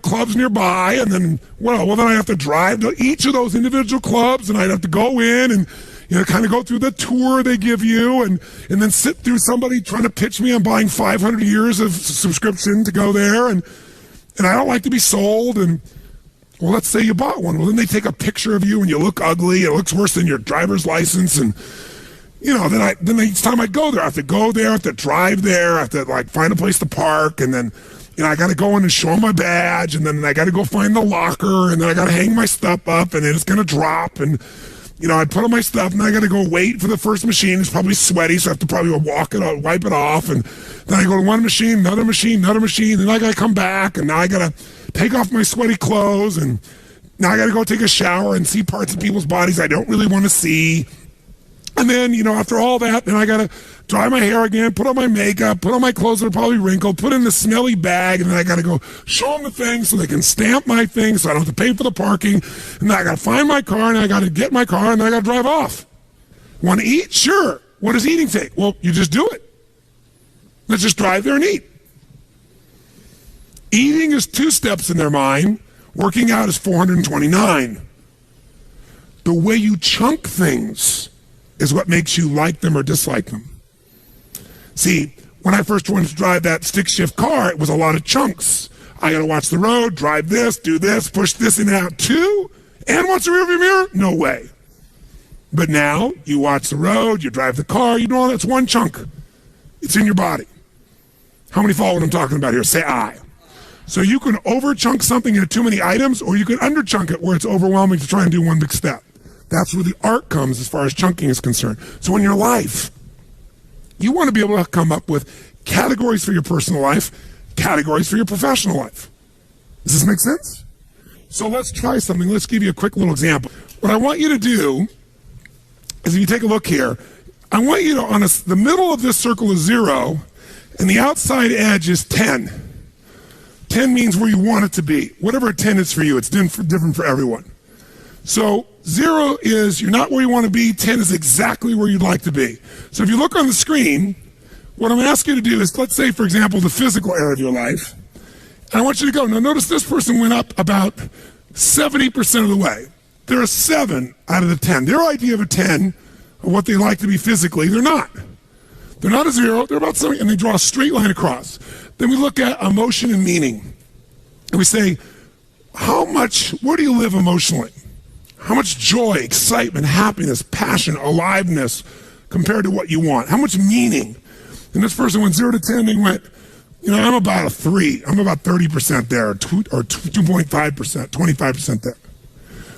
clubs nearby, and then, then I have to drive to each of those individual clubs, and I'd have to go in and, kind of go through the tour they give you, and then sit through somebody trying to pitch me on buying 500 years of subscription to go there, and I don't like to be sold, and, well, let's say you bought one. Well, then they take a picture of you, and you look ugly, it looks worse than your driver's license, and then each time I go there, I have to go there, I have to drive there, I have to find a place to park, and then, I got to go in and show my badge, and then I got to go find the locker, and then I got to hang my stuff up, and then it's going to drop, and, I put on my stuff, and I got to go wait for the first machine. It's probably sweaty, so I have to probably walk it out, wipe it off, and then I go to one machine, another machine, then I got to come back, and now I got to take off my sweaty clothes, and now I got to go take a shower and see parts of people's bodies I don't really want to see. And then, after all that, then I got to dry my hair again, put on my makeup, put on my clothes that are probably wrinkled, put in the smelly bag, and then I got to go show them the thing so they can stamp my thing so I don't have to pay for the parking. And then I got to find my car, and I got to get my car, and then I got to drive off. Want to eat? Sure. What does eating take? Well, you just do it. Let's just drive there and eat. Eating is 2 steps in their mind. Working out is 429. The way you chunk things is what makes you like them or dislike them. See, when I first wanted to drive that stick shift car, it was a lot of chunks. I gotta watch the road, drive this, do this, push this in and out too, and watch the rearview mirror? No way. But now, you watch the road, you drive the car, that's one chunk. It's in your body. How many follow what I'm talking about here? Say aye. So you can over-chunk something into too many items, or you can under-chunk it where it's overwhelming to try and do one big step. That's where the art comes as far as chunking is concerned. So in your life, you want to be able to come up with categories for your personal life, categories for your professional life. Does this make sense? So let's try something. Let's give you a quick little example. What I want you to do is, if you take a look here, I want you to, the middle of this circle is 0, and the outside edge is 10. 10 means where you want it to be. Whatever a 10 is for you, it's different for everyone. So 0 is you're not where you want to be. 10 is exactly where you'd like to be. So if you look on the screen, What I'm asking you to do is, let's say, for example, the physical area of your life. And I want you to go. Now, notice this person went up about 70% of the way. They're a 7 out of the 10. Their idea of a 10, of what they like to be physically, they're not. They're not a 0. They're about 7, and they draw a straight line across. Then we look at emotion and meaning. And we say, where do you live emotionally? How much joy, excitement, happiness, passion, aliveness compared to what you want? How much meaning? And this person went 0 to 10, they went, I'm about a 3. I'm about 30% there, or 2.5%, 25% there.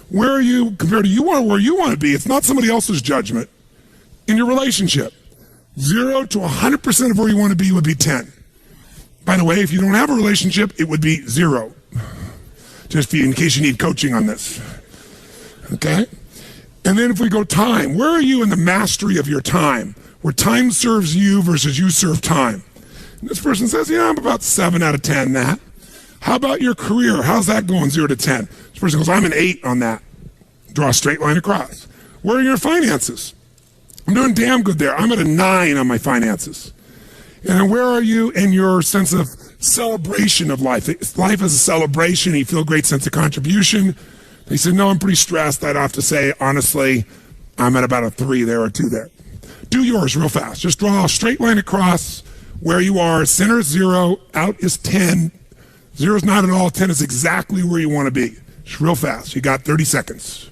Where are you compared to where you want to be? It's not somebody else's judgment. In your relationship, 0 to 100% of where you want to be would be 10. By the way, if you don't have a relationship, it would be 0. Just in case you need coaching on this. Okay? And then if we go time, where are you in the mastery of your time? Where time serves you versus you serve time. And this person says, I'm about 7 out of 10 that. How about your career? How's that going 0 to 10? This person goes, I'm an 8 on that. Draw a straight line across. Where are your finances? I'm doing damn good there. I'm at a 9 on my finances. And then where are you in your sense of celebration of life? Life is a celebration. You feel a great sense of contribution. He said, no, I'm pretty stressed. I'd have to say, honestly, I'm at about a 3 there or 2 there. Do yours real fast. Just draw a straight line across where you are. Center is 0, out is 10. 0 is not at all. 10 is exactly where you want to be. Just real fast. You got 30 seconds.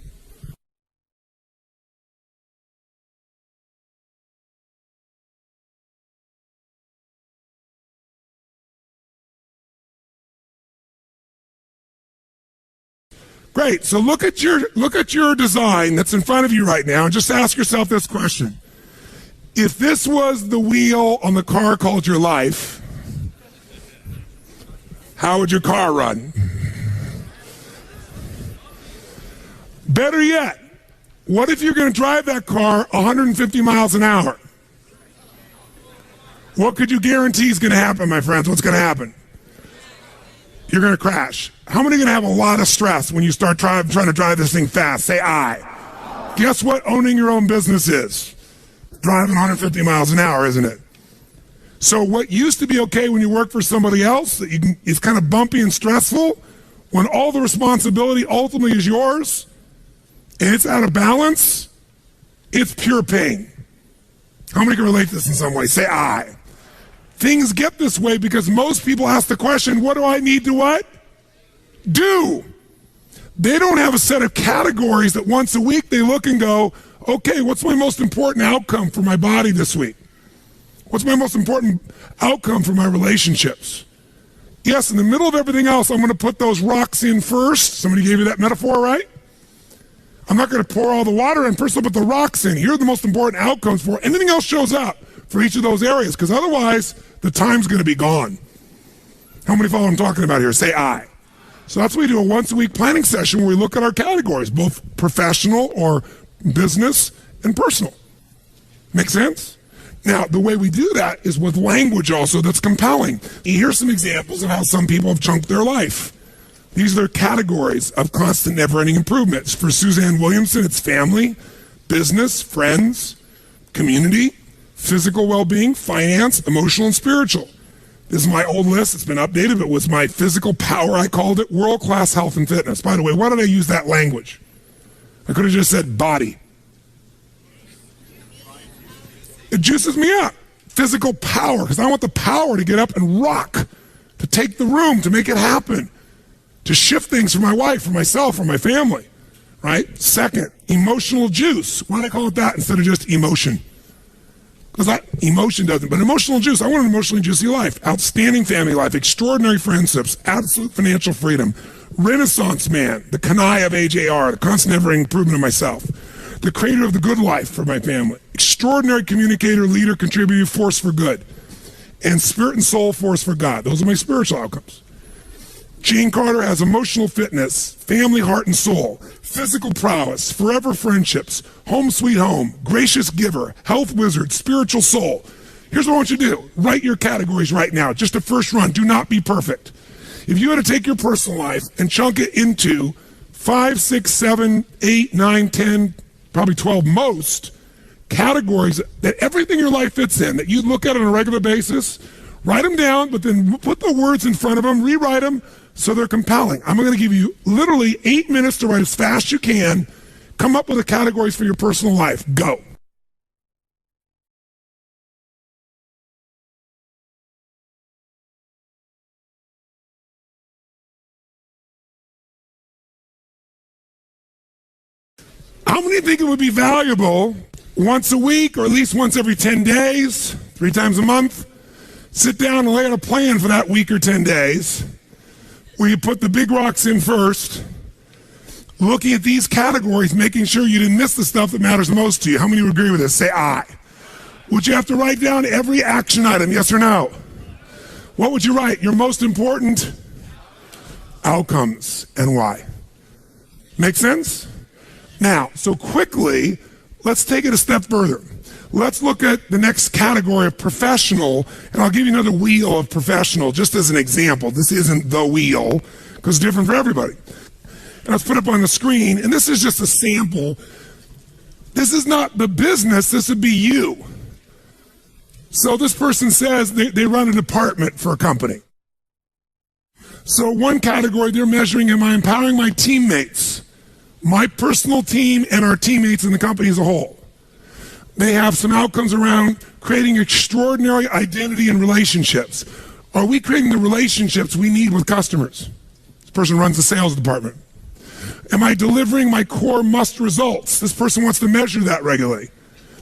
Great. So look at your design that's in front of you right now and just ask yourself this question. If this was the wheel on the car called your life, how would your car run? Better yet, what if you're going to drive that car 150 miles an hour? What could you guarantee is going to happen, my friends? What's going to happen? You're going to crash. How many are going to have a lot of stress when you start trying to drive this thing fast? Say I. Guess what owning your own business is? Driving 150 miles an hour, isn't it? So what used to be okay when you work for somebody else, it's kind of bumpy and stressful, when all the responsibility ultimately is yours, and it's out of balance, it's pure pain. How many can relate to this in some way? Say I. Things get this way because most people ask the question, what do I need to what? Do. They don't have a set of categories that once a week they look and go, okay, what's my most important outcome for my body this week? What's my most important outcome for my relationships? Yes, in the middle of everything else, I'm going to put those rocks in first. Somebody gave you that metaphor, right? I'm not going to pour all the water in. First, I'll put the rocks in. Here are the most important outcomes for anything else shows up for each of those areas, because otherwise the time's going to be gone. How many follow what I'm talking about here? Say I. So that's why we do a once-a-week planning session where we look at our categories, both professional or business and personal. Make sense? Now, the way we do that is with language also that's compelling. Here's some examples of how some people have chunked their life. These are their categories of constant never-ending improvements. For Suzanne Williamson, it's family, business, friends, community, physical well-being, finance, emotional, and spiritual. This is my old list. It's been updated, but with my physical power, I called it world-class health and fitness. By the way, why did I use that language? I could have just said body. It juices me up. Physical power, because I want the power to get up and rock, to take the room, to make it happen, to shift things for my wife, for myself, for my family, right? Second, emotional juice. Why did I call it that instead of just emotion? Because emotion doesn't, but emotional juice. I want an emotionally juicy life. Outstanding family life, extraordinary friendships, absolute financial freedom, Renaissance man, the Kanai of AJR, the constant ever improvement of myself, the creator of the good life for my family, extraordinary communicator, leader, contributor, force for good, and spirit and soul force for God. Those are my spiritual outcomes. Gene Carter has emotional fitness, family, heart, and soul, physical prowess, forever friendships, home sweet home, gracious giver, health wizard, spiritual soul. Here's what I want you to do. Write your categories right now. Just a first run. Do not be perfect. If you had to take your personal life and chunk it into 5, 6, 7, 8, 9, 10, probably 12 most, categories that everything in your life fits in, that you look at on a regular basis, write them down, but then put the words in front of them, rewrite them so they're compelling. I'm going to give you literally 8 minutes to write as fast as you can. Come up with the categories for your personal life. Go. How many think it would be valuable once a week or at least once every 10 days, 3 times a month, sit down and lay out a plan for that week or 10 days where you put the big rocks in first, looking at these categories, making sure you didn't miss the stuff that matters most to you. How many would agree with this? Say aye. Would you have to write down every action item, yes or no? What would you write? Your most important outcomes and why. Make sense? Now, so quickly, let's take it a step further. Let's look at the next category of professional, and I'll give you another wheel of professional just as an example. This isn't the wheel, because it's different for everybody. And let's put it up on the screen, and this is just a sample. This is not the business, this would be you. So this person says they run a department for a company. So one category, they're measuring, am I empowering my teammates, my personal team, and our teammates in the company as a whole? They have some outcomes around creating extraordinary identity and relationships. Are we creating the relationships we need with customers? This person runs the sales department. Am I delivering my core must results? This person wants to measure that regularly.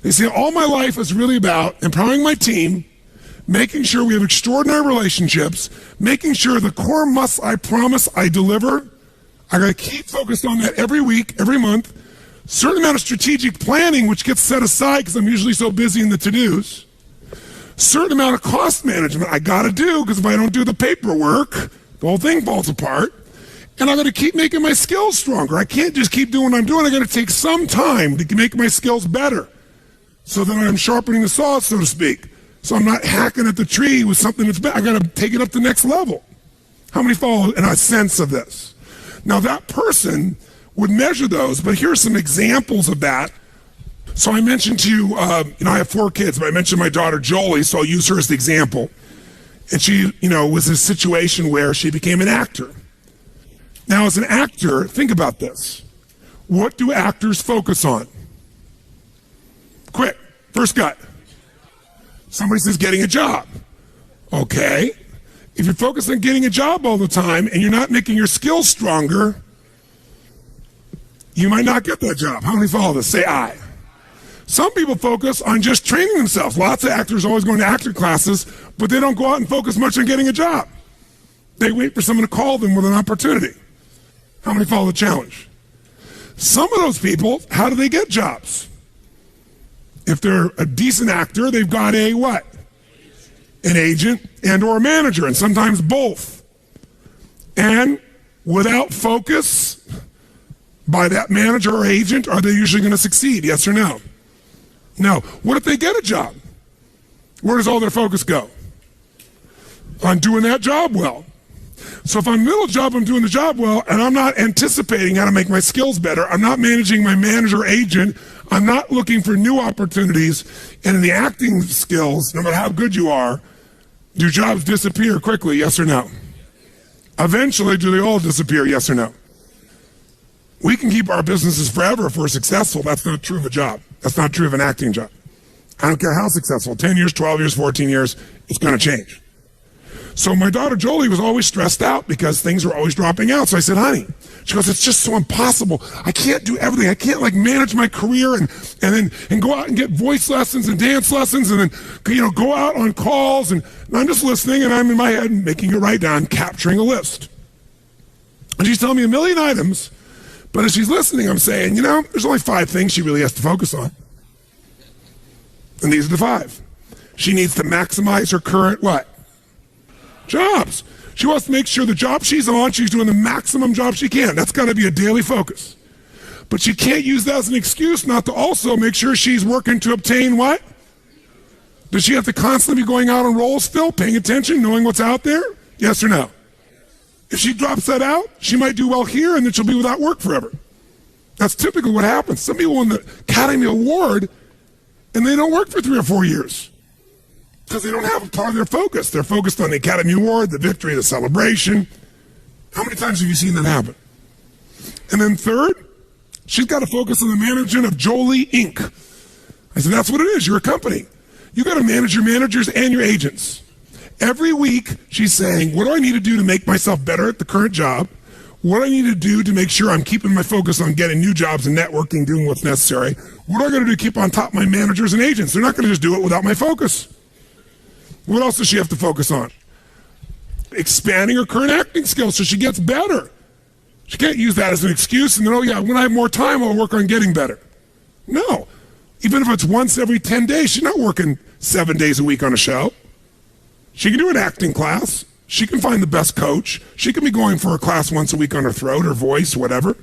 They say, all my life is really about empowering my team, making sure we have extraordinary relationships, making sure the core musts I promise I deliver. I got to keep focused on that every week, every month. Certain amount of strategic planning, which gets set aside because I'm usually so busy in the to-dos. Certain amount of cost management I got to do because if I don't do the paperwork, the whole thing falls apart. And I got to keep making my skills stronger. I can't just keep doing what I'm doing. I got to take some time to make my skills better so that I'm sharpening the saw, so to speak. So I'm not hacking at the tree with something that's bad. I got to take it up to the next level. How many follow in a sense of this? Now that person would measure those, but here's some examples of that. So I mentioned to you, I have 4 kids, but I mentioned my daughter Jolie, so I'll use her as the example. And she, was a situation where she became an actor. Now as an actor, think about this. What do actors focus on? Quick, first gut. Somebody says getting a job. Okay. If you're focused on getting a job all the time and you're not making your skills stronger, you might not get that job. How many follow this? Say aye. Some people focus on just training themselves. Lots of actors are always going to actor classes, but they don't go out and focus much on getting a job. They wait for someone to call them with an opportunity. How many follow the challenge? Some of those people, how do they get jobs? If they're a decent actor, they've got a what? An agent and or a manager, and sometimes both. And without focus by that manager or agent, are they usually going to succeed? Yes or no? No. What if they get a job? Where does all their focus go? On doing that job well. So if I'm middle job, I'm doing the job well, and I'm not anticipating how to make my skills better. I'm not managing my manager or agent. I'm not looking for new opportunities. And in the acting skills, no matter how good you are, do jobs disappear quickly? Yes or no? Eventually, do they all disappear? Yes or no? We can keep our businesses forever if we're successful. That's not true of a job. That's not true of an acting job. I don't care how successful, 10 years, 12 years, 14 years, it's going to change. So my daughter Jolie was always stressed out because things were always dropping out. So I said, honey, she goes, it's just so impossible. I can't do everything. I can't manage my career and go out and get voice lessons and dance lessons and then, go out on calls. And I'm just listening and I'm in my head making it write down, capturing a list. And she's telling me a million items. But as she's listening, I'm saying, there's only 5 things she really has to focus on. And these are the 5. She needs to maximize her current what? Jobs. She wants to make sure the job she's on, she's doing the maximum job she can. That's got to be a daily focus. But she can't use that as an excuse not to also make sure she's working to obtain what? Does she have to constantly be going out on rolls still, paying attention, knowing what's out there? Yes or no? If she drops that out, she might do well here and then she'll be without work forever. That's typically what happens. Some people win the Academy Award and they don't work for 3 or 4 years because they don't have a part of their focus. They're focused on the Academy Award, the victory, the celebration. How many times have you seen that happen? And then third, she's got to focus on the management of Jolie Inc. I said, that's what it is. You're a company. You got to manage your managers and your agents. Every week, she's saying, what do I need to do to make myself better at the current job? What do I need to do to make sure I'm keeping my focus on getting new jobs and networking, doing what's necessary? What do I got to do to keep on top of my managers and agents? They're not going to just do it without my focus. What else does she have to focus on? Expanding her current acting skills so she gets better. She can't use that as an excuse and then, oh yeah, when I have more time, I'll work on getting better. No. Even if it's once every 10 days, she's not working 7 days a week on a show. She can do an acting class. She can find the best coach. She can be going for a class once a week on her throat, her voice, whatever.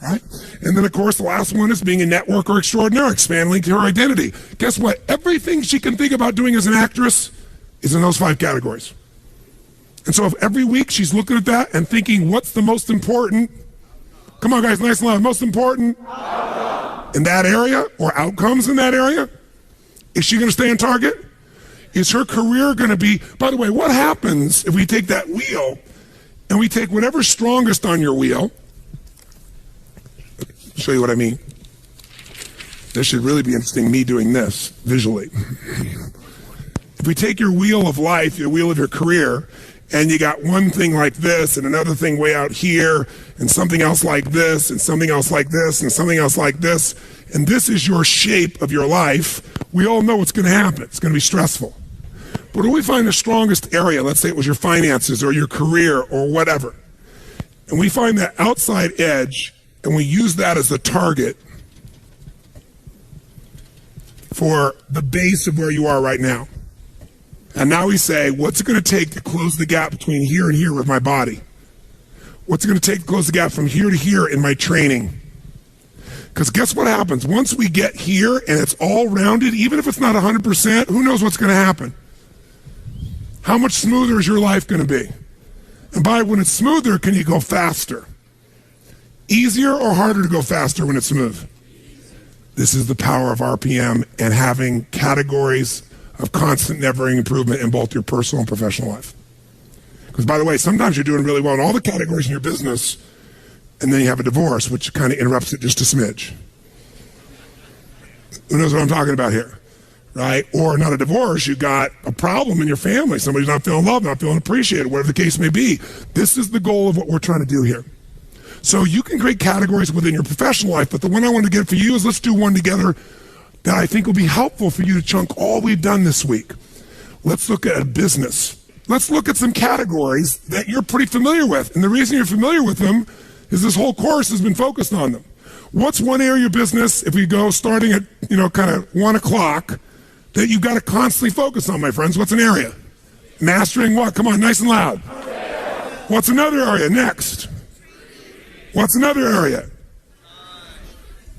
Right? And then, of course, the last one is being a networker extraordinaire, expanding her identity. Guess what? Everything she can think about doing as an actress is in those 5 categories. And so if every week she's looking at that and thinking, what's the most important? Come on, guys, nice and loud. Most important in that area or outcomes in that area? Is she going to stay on target? Is her career going to be, by the way, what happens if we take that wheel and we take whatever's strongest on your wheel? I'll show you what I mean. This should really be interesting, me doing this visually. If we take your wheel of life, your wheel of your career, and you got one thing like this and another thing way out here and something else like this and something else like this and something else like this, and this is your shape of your life, we all know what's going to happen. It's going to be stressful. But if we find the strongest area, let's say it was your finances or your career or whatever, and we find that outside edge and we use that as the target for the base of where you are right now. And now we say, what's it going to take to close the gap between here and here with my body? What's it going to take to close the gap from here to here in my training? Because guess what happens? Once we get here and it's all rounded, even if it's not 100%, who knows what's going to happen? How much smoother is your life going to be? And by when it's smoother, can you go faster? Easier or harder to go faster when it's smooth? This is the power of RPM and having categories of constant, never-ending improvement in both your personal and professional life. Because, by the way, sometimes you're doing really well in all the categories in your business, and then you have a divorce, which kind of interrupts it just a smidge. Who knows what I'm talking about here, right? Or not a divorce, you got a problem in your family. Somebody's not feeling loved, not feeling appreciated, whatever the case may be. This is the goal of what we're trying to do here. So you can create categories within your professional life, but the one I want to get for you is let's do one together that I think will be helpful for you to chunk all we've done this week. Let's look at business. Let's look at some categories that you're pretty familiar with. And the reason you're familiar with them is this whole course has been focused on them. What's one area of business, if we go starting at, kind of 1 o'clock, that you've got to constantly focus on, my friends? What's an area? Mastering what? Come on, nice and loud. What's another area? Next. What's another area?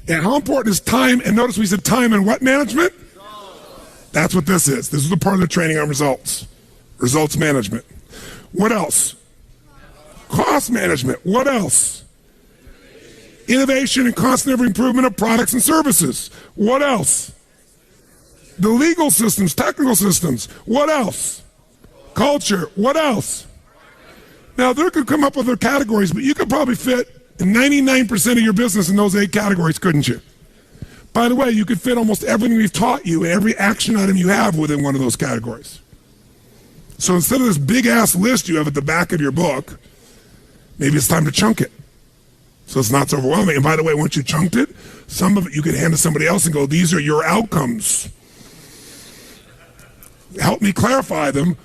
And how important is time? And notice we said time and what management? That's what this is. This is the part of the training on results. Results management. What else? Cost management. What else? Innovation and constant ever improvement of products and services. What else? The legal systems, technical systems. What else? Culture. What else? Now, there could come up with other categories, but you could probably fit 99% of your business in those 8 categories, couldn't you? By the way, you could fit almost everything we've taught you and every action item you have within one of those categories. So instead of this big-ass list you have at the back of your book, maybe it's time to chunk it so it's not so overwhelming. And by the way, once you chunked it, some of it you could hand to somebody else and go, these are your outcomes. Help me clarify them.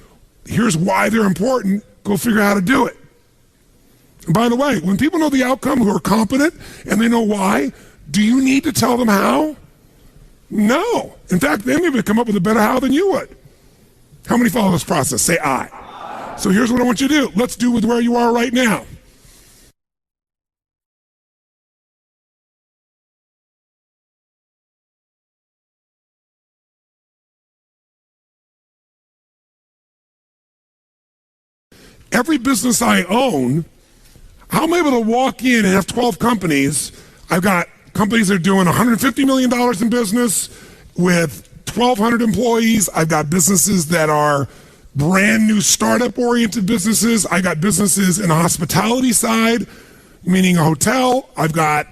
Here's why they're important. Go figure out how to do it. And by the way, when people know the outcome who are competent and they know why, do you need to tell them how? No. In fact, they may come up with a better how than you would. How many follow this process? Say I. So here's what I want you to do. Let's do with where you are right now. Every business I own, how am I able to walk in and have 12 companies? I've got companies that are doing $150 million in business, with 1,200 employees. I've got businesses that are brand new startup oriented businesses. I got businesses in the hospitality side, meaning a hotel. I've got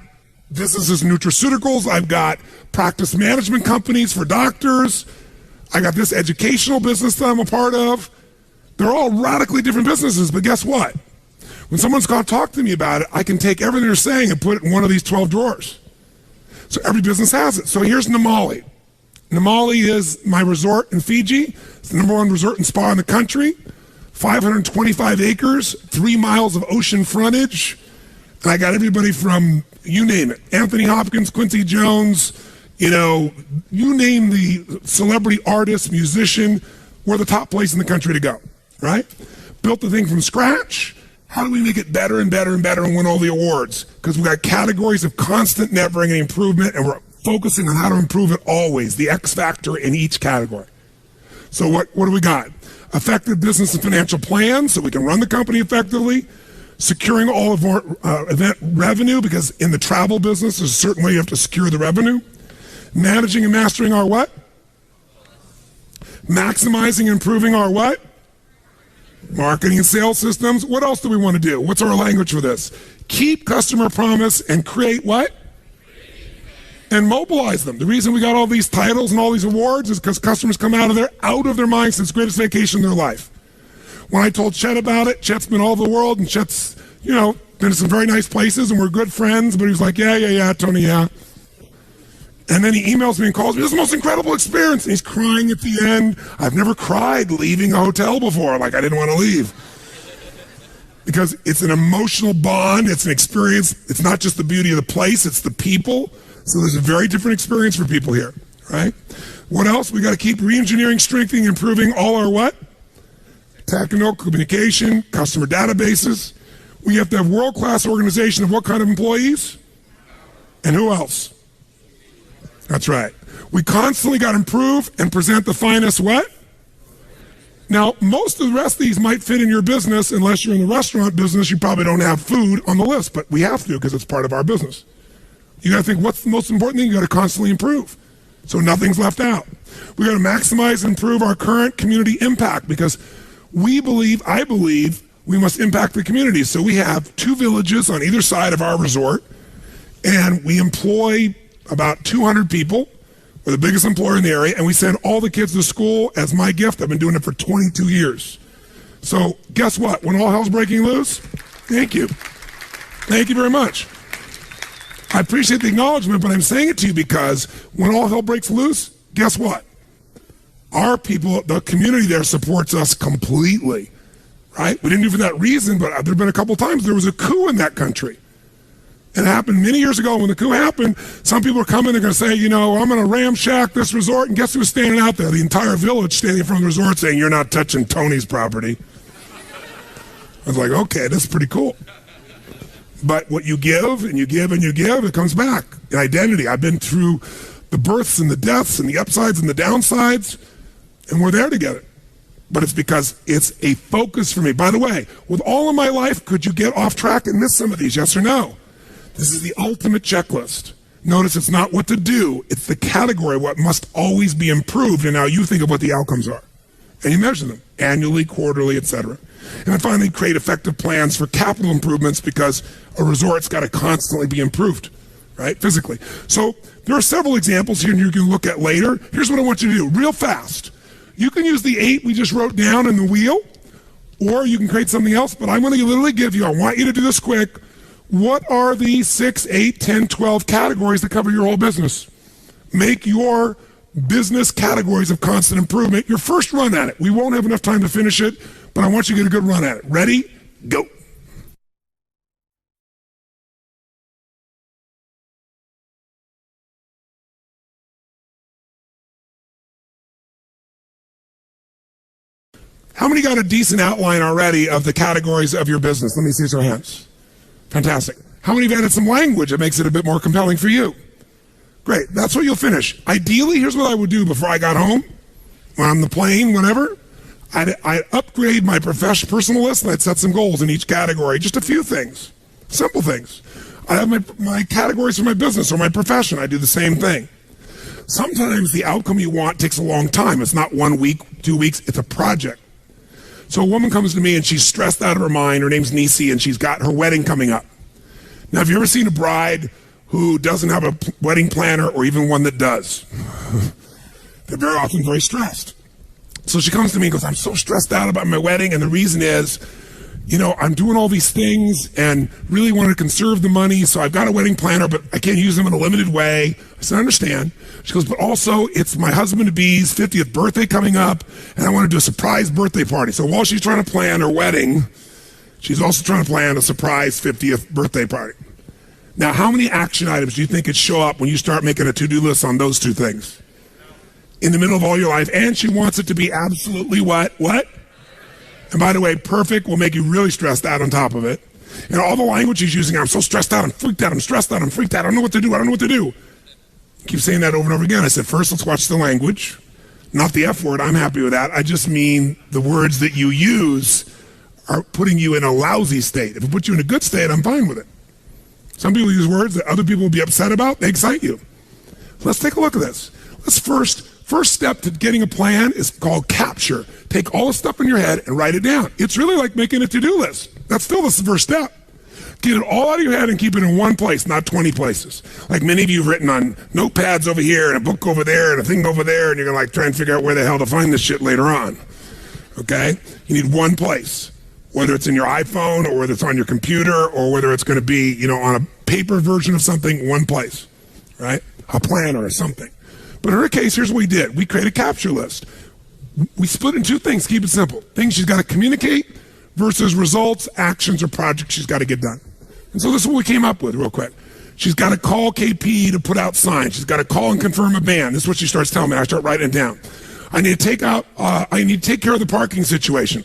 businesses in nutraceuticals. I've got practice management companies for doctors. I got this educational business that I'm a part of. They're all radically different businesses, but guess what? When someone's going to talk to me about it, I can take everything they're saying and put it in one of these 12 drawers. So every business has it. So here's Namali. Namali is my resort in Fiji. It's the #1 resort and spa in the country. 525 acres, 3 miles of ocean frontage. And I got everybody from, you name it, Anthony Hopkins, Quincy Jones, you name the celebrity artist, musician, we're the top place in the country to go, right? Built the thing from scratch. How do we make it better and better and better and win all the awards? Because we've got categories of constant, never-ending improvement, and we're focusing on how to improve it always, the X factor in each category. So what do we got? Effective business and financial plans so we can run the company effectively. Securing all of our event revenue, because in the travel business, there's a certain way you have to secure the revenue. Managing and mastering our what? Maximizing and improving our what? Marketing and sales systems. What else do we want to do? What's our language for this? Keep customer promise and create what? And mobilize them. The reason we got all these titles and all these awards is because customers come out of their minds. It's the greatest vacation in their life. When I told Chet about it, Chet's been all over the world, and Chet's, been to some very nice places, and we're good friends, but he was like, yeah, Tony, yeah. And then he emails me and calls me, this is the most incredible experience, and he's crying at the end. I've never cried leaving a hotel before, like I didn't want to leave. Because it's an emotional bond, it's an experience, it's not just the beauty of the place, it's the people. So there's a very different experience for people here, right? What else? We got to keep re-engineering, strengthening, improving all our what? Technical, communication, customer databases. We have to have world-class organization of what kind of employees? And who else? That's right. We constantly got to improve and present the finest what? Now, most of the rest of these might fit in your business. Unless you're in the restaurant business, you probably don't have food on the list, but we have to because it's part of our business. You got to think, what's the most important thing? You got to constantly improve, so nothing's left out. We got to maximize and improve our current community impact because I believe we must impact the community. So we have 2 villages on either side of our resort, and we employ about 200 people. We're the biggest employer in the area, and we send all the kids to school as my gift. I've been doing it for 22 years. So guess what? When all hell's breaking loose, thank you. Thank you very much. I appreciate the acknowledgement, but I'm saying it to you because when all hell breaks loose, guess what? Our people, the community there supports us completely, right? We didn't do it for that reason, but there have been a couple times there was a coup in that country. It happened many years ago. When the coup happened, some people are coming, they're going to say, I'm going to ramshack this resort, and guess who's standing out there? The entire village standing in front of the resort saying, you're not touching Tony's property. I was like, okay, that's pretty cool. But what you give and you give and you give, it comes back in identity. I've been through the births and the deaths and the upsides and the downsides, and we're there together. But it's because it's a focus for me. By the way, with all of my life, could you get off track and miss some of these? Yes or no? This is the ultimate checklist. Notice it's not what to do, it's the category, what must always be improved, and now you think of what the outcomes are. And you measure them annually, quarterly, etc. And then finally, create effective plans for capital improvements because a resort's got to constantly be improved, right, physically. So there are several examples here you can look at later. Here's what I want you to do, real fast. You can use the 8 we just wrote down in the wheel, or you can create something else, but I'm going to literally give you, I want you to do this quick, what are the 6, 8, 10, 12 categories that cover your whole business? Make your business categories of constant improvement your first run at it. We won't have enough time to finish it, but I want you to get a good run at it. Ready? Go. How many got a decent outline already of the categories of your business? Let me see your hands. Fantastic. How many have added some language that makes it a bit more compelling for you? Great. That's what you'll finish. Ideally, here's what I would do before I got home, when I'm on the plane, whenever. I'd upgrade my personal list, and I'd set some goals in each category. Just a few things. Simple things. I have my categories for my business or my profession. I do the same thing. Sometimes the outcome you want takes a long time. It's not 1 week, 2 weeks, it's a project. So a woman comes to me and she's stressed out of her mind. Her name's Nisi, and she's got her wedding coming up. Now, have you ever seen a bride who doesn't have a wedding planner, or even one that does? They're very often very stressed. So she comes to me and goes, I'm so stressed out about my wedding, and the reason is, I'm doing all these things and really want to conserve the money, so I've got a wedding planner, but I can't use them in a limited way. I said, I understand. She goes, but also it's my husband-to-be's 50th birthday coming up, and I want to do a surprise birthday party. So while she's trying to plan her wedding, she's also trying to plan a surprise 50th birthday party. Now, how many action items do you think could show up when you start making a to-do list on those two things? In the middle of all your life, and she wants it to be absolutely what? And by the way, perfect will make you really stressed out on top of it. And all the language she's using, I'm so stressed out, I'm freaked out, I'm stressed out, I'm freaked out, I don't know what to do, I don't know what to do. Keep saying that over and over again. I said, first, let's watch the language. Not the F word, I'm happy with that. I just mean the words that you use are putting you in a lousy state. If it puts you in a good state, I'm fine with it. Some people use words that other people will be upset about, they excite you. Let's take a look at this. Let's First step to getting a plan is called capture. Take all the stuff in your head and write it down. It's really like making a to-do list. That's still the first step. Get it all out of your head and keep it in one place, not 20 places. Like many of you have written on notepads over here and a book over there and a thing over there, and you're going to try and figure out where the hell to find this shit later on. Okay? You need one place, whether it's in your iPhone or whether it's on your computer or whether it's going to be, on a paper version of something, one place, right? A planner or something. But in her case, here's what we did. We created a capture list. We split in two things, keep it simple. Things she's got to communicate versus results, actions, or projects she's got to get done. And so this is what we came up with real quick. She's got to call KP to put out signs. She's got to call and confirm a band. This is what she starts telling me. I start writing it down. I need to take care of the parking situation.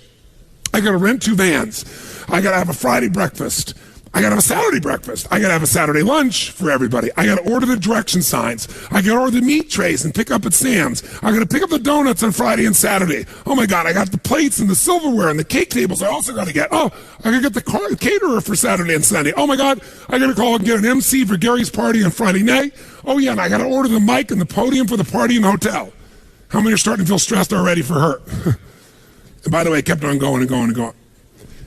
I got to rent 2 vans. I got to have a Friday breakfast. I got to have a Saturday breakfast. I got to have a Saturday lunch for everybody. I got to order the direction signs. I got to order the meat trays and pick up at Sam's. I got to pick up the donuts on Friday and Saturday. Oh my God, I got the plates and the silverware and the cake tables I also got to get. Oh, I got to get the caterer for Saturday and Sunday. Oh my God, I got to call and get an MC for Gary's party on Friday night. Oh yeah, and I got to order the mic and the podium for the party in the hotel. How many are starting to feel stressed already for her? And by the way, it kept on going and going and going.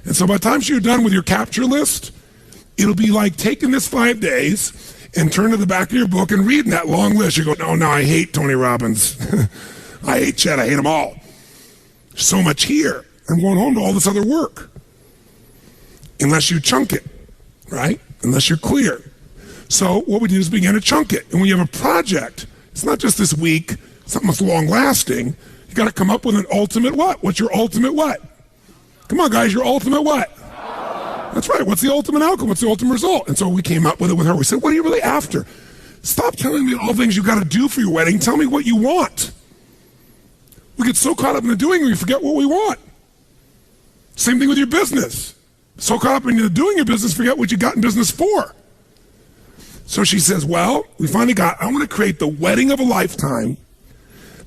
And so by the time you're done with your capture list, it'll be like taking this 5 days and turn to the back of your book and reading that long list. You go, no, I hate Tony Robbins. I hate Chet. I hate them all. So much here. I'm going home to all this other work. Unless you chunk it, right? Unless you're clear. So what we do is begin to chunk it. And when you have a project, it's not just this week, something that's long lasting. You got to come up with an ultimate what? What's your ultimate what? Come on, guys, your ultimate what? That's right. What's the ultimate outcome? What's the ultimate result? And so we came up with it with her. We said, what are you really after? Stop telling me all the things you got to do for your wedding. Tell me what you want. We get so caught up in the doing, we forget what we want. Same thing with your business. So caught up in the doing your business, forget what you got in business for. So she says, well, we finally I want to create the wedding of a lifetime.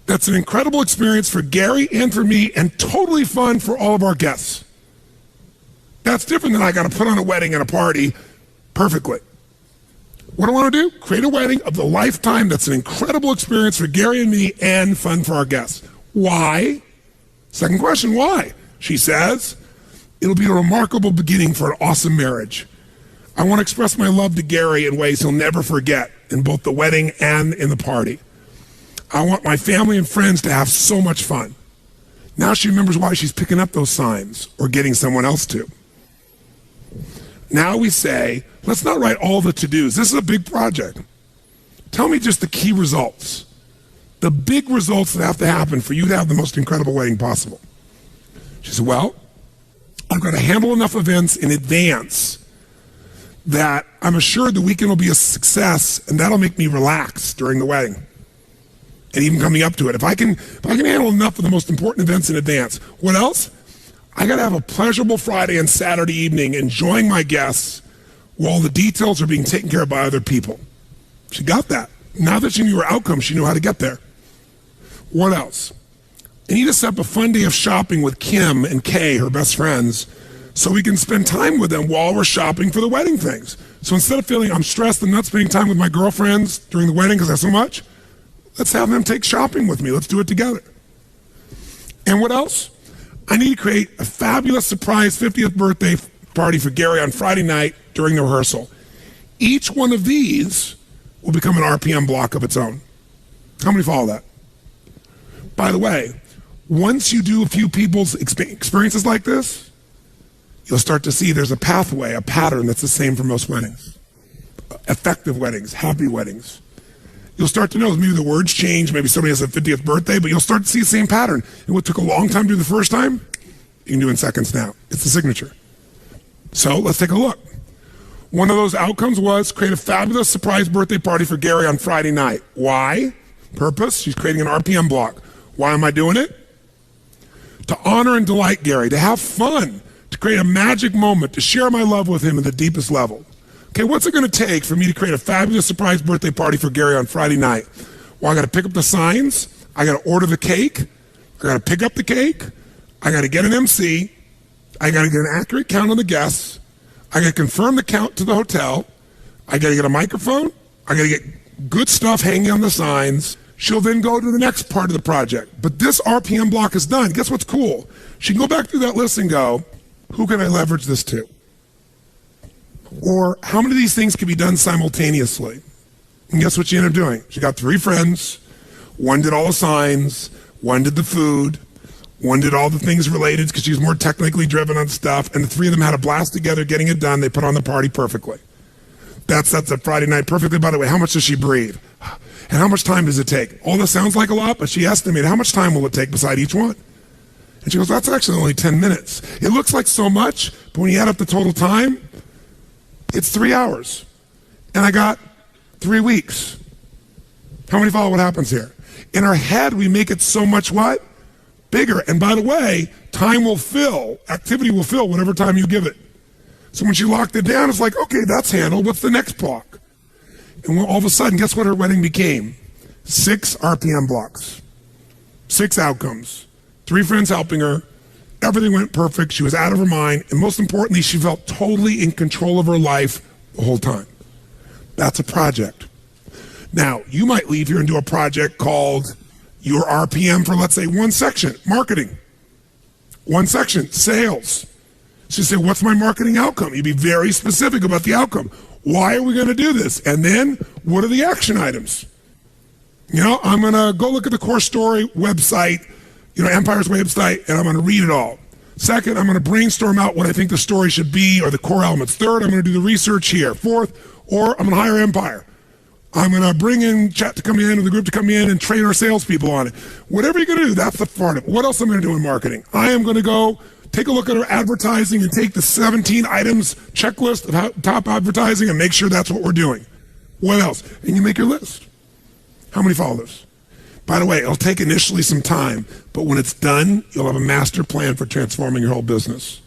That's an incredible experience for Gary and for me and totally fun for all of our guests. That's different than I got to put on a wedding and a party perfectly. What do I want to do? Create a wedding of the lifetime that's an incredible experience for Gary and me and fun for our guests. Why? Second question, why? She says, it'll be a remarkable beginning for an awesome marriage. I want to express my love to Gary in ways he'll never forget in both the wedding and in the party. I want my family and friends to have so much fun. Now she remembers why she's picking up those signs or getting someone else to. Now we say, let's not write all the to-dos. This is a big project. Tell me just the key results. The big results that have to happen for you to have the most incredible wedding possible. She said, well, I've got to handle enough events in advance that I'm assured the weekend will be a success, and that'll make me relax during the wedding and even coming up to it. If I can handle enough of the most important events in advance. What else? I got to have a pleasurable Friday and Saturday evening enjoying my guests while the details are being taken care of by other people. She got that. Now that she knew her outcome, she knew how to get there. What else? I need to set up a fun day of shopping with Kim and Kay, her best friends, so we can spend time with them while we're shopping for the wedding things. So instead of feeling I'm stressed and not spending time with my girlfriends during the wedding because I have so much, Let's have them take shopping with me. Let's do it together. And what else? I need to create a fabulous surprise 50th birthday party for Gary on Friday night during the rehearsal. Each one of these will become an RPM block of its own. How many follow that? By the way, once you do a few people's experiences like this, you'll start to see there's a pathway, a pattern that's the same for most weddings. Effective weddings, happy weddings. You'll start to know maybe the words change, maybe somebody has a 50th birthday, but you'll start to see the same pattern. And what took a long time to do the first time, you can do in seconds now. It's the signature. So let's take a look. One of those outcomes was create a fabulous surprise birthday party for Gary on Friday night. Why? Purpose, she's creating an RPM block. Why am I doing it? To honor and delight Gary, to have fun, to create a magic moment, to share my love with him at the deepest level. Okay, what's it going to take for me to create a fabulous surprise birthday party for Gary on Friday night? Well, I got to pick up the signs. I got to order the cake. I got to pick up the cake. I got to get an MC. I got to get an accurate count on the guests. I got to confirm the count to the hotel. I got to get a microphone. I got to get good stuff hanging on the signs. She'll then go to the next part of the project. But this RPM block is done. Guess what's cool? She can go back through that list and go, who can I leverage this to? Or how many of these things can be done simultaneously? And guess what she ended up doing? She got 3 friends. One did all the signs. One did the food. One did all the things related because she was more technically driven on stuff. And the 3 of them had a blast together getting it done. They put on the party perfectly. That sets up Friday night perfectly. By the way, how much does she breathe? And how much time does it take? All this sounds like a lot, but she estimated how much time will it take beside each one? And she goes, that's actually only 10 minutes. It looks like so much, but when you add up the total time, it's 3 hours. And I got 3 weeks. How many follow what happens here? In our head, we make it so much what? Bigger. And by the way, time will fill, activity will fill whatever time you give it. So when she locked it down, it's like, okay, that's handled. What's the next block? And all of a sudden, guess what her wedding became? 6 RPM blocks. 6 outcomes. 3 friends helping her. Everything went perfect. She was out of her mind. And most importantly, she felt totally in control of her life the whole time. That's a project. Now, you might leave here and do a project called your RPM for, let's say, one section, marketing. One section, sales. So you say, what's my marketing outcome? You'd be very specific about the outcome. Why are we going to do this? And then, what are the action items? You know, I'm going to go look at the core story website, Empire's website, and I'm going to read it all. Second, I'm going to brainstorm out what I think the story should be or the core elements. Third, I'm going to do the research here. Fourth, or I'm going to hire Empire. I'm going to bring in chat to come in or the group to come in and train our salespeople on it. Whatever you're going to do, that's the part of it. What else am I going to do in marketing? I am going to go take a look at our advertising and take the 17 items checklist of top advertising and make sure that's what we're doing. What else? And you make your list. How many follow this? By the way, it'll take initially some time, but when it's done, you'll have a master plan for transforming your whole business.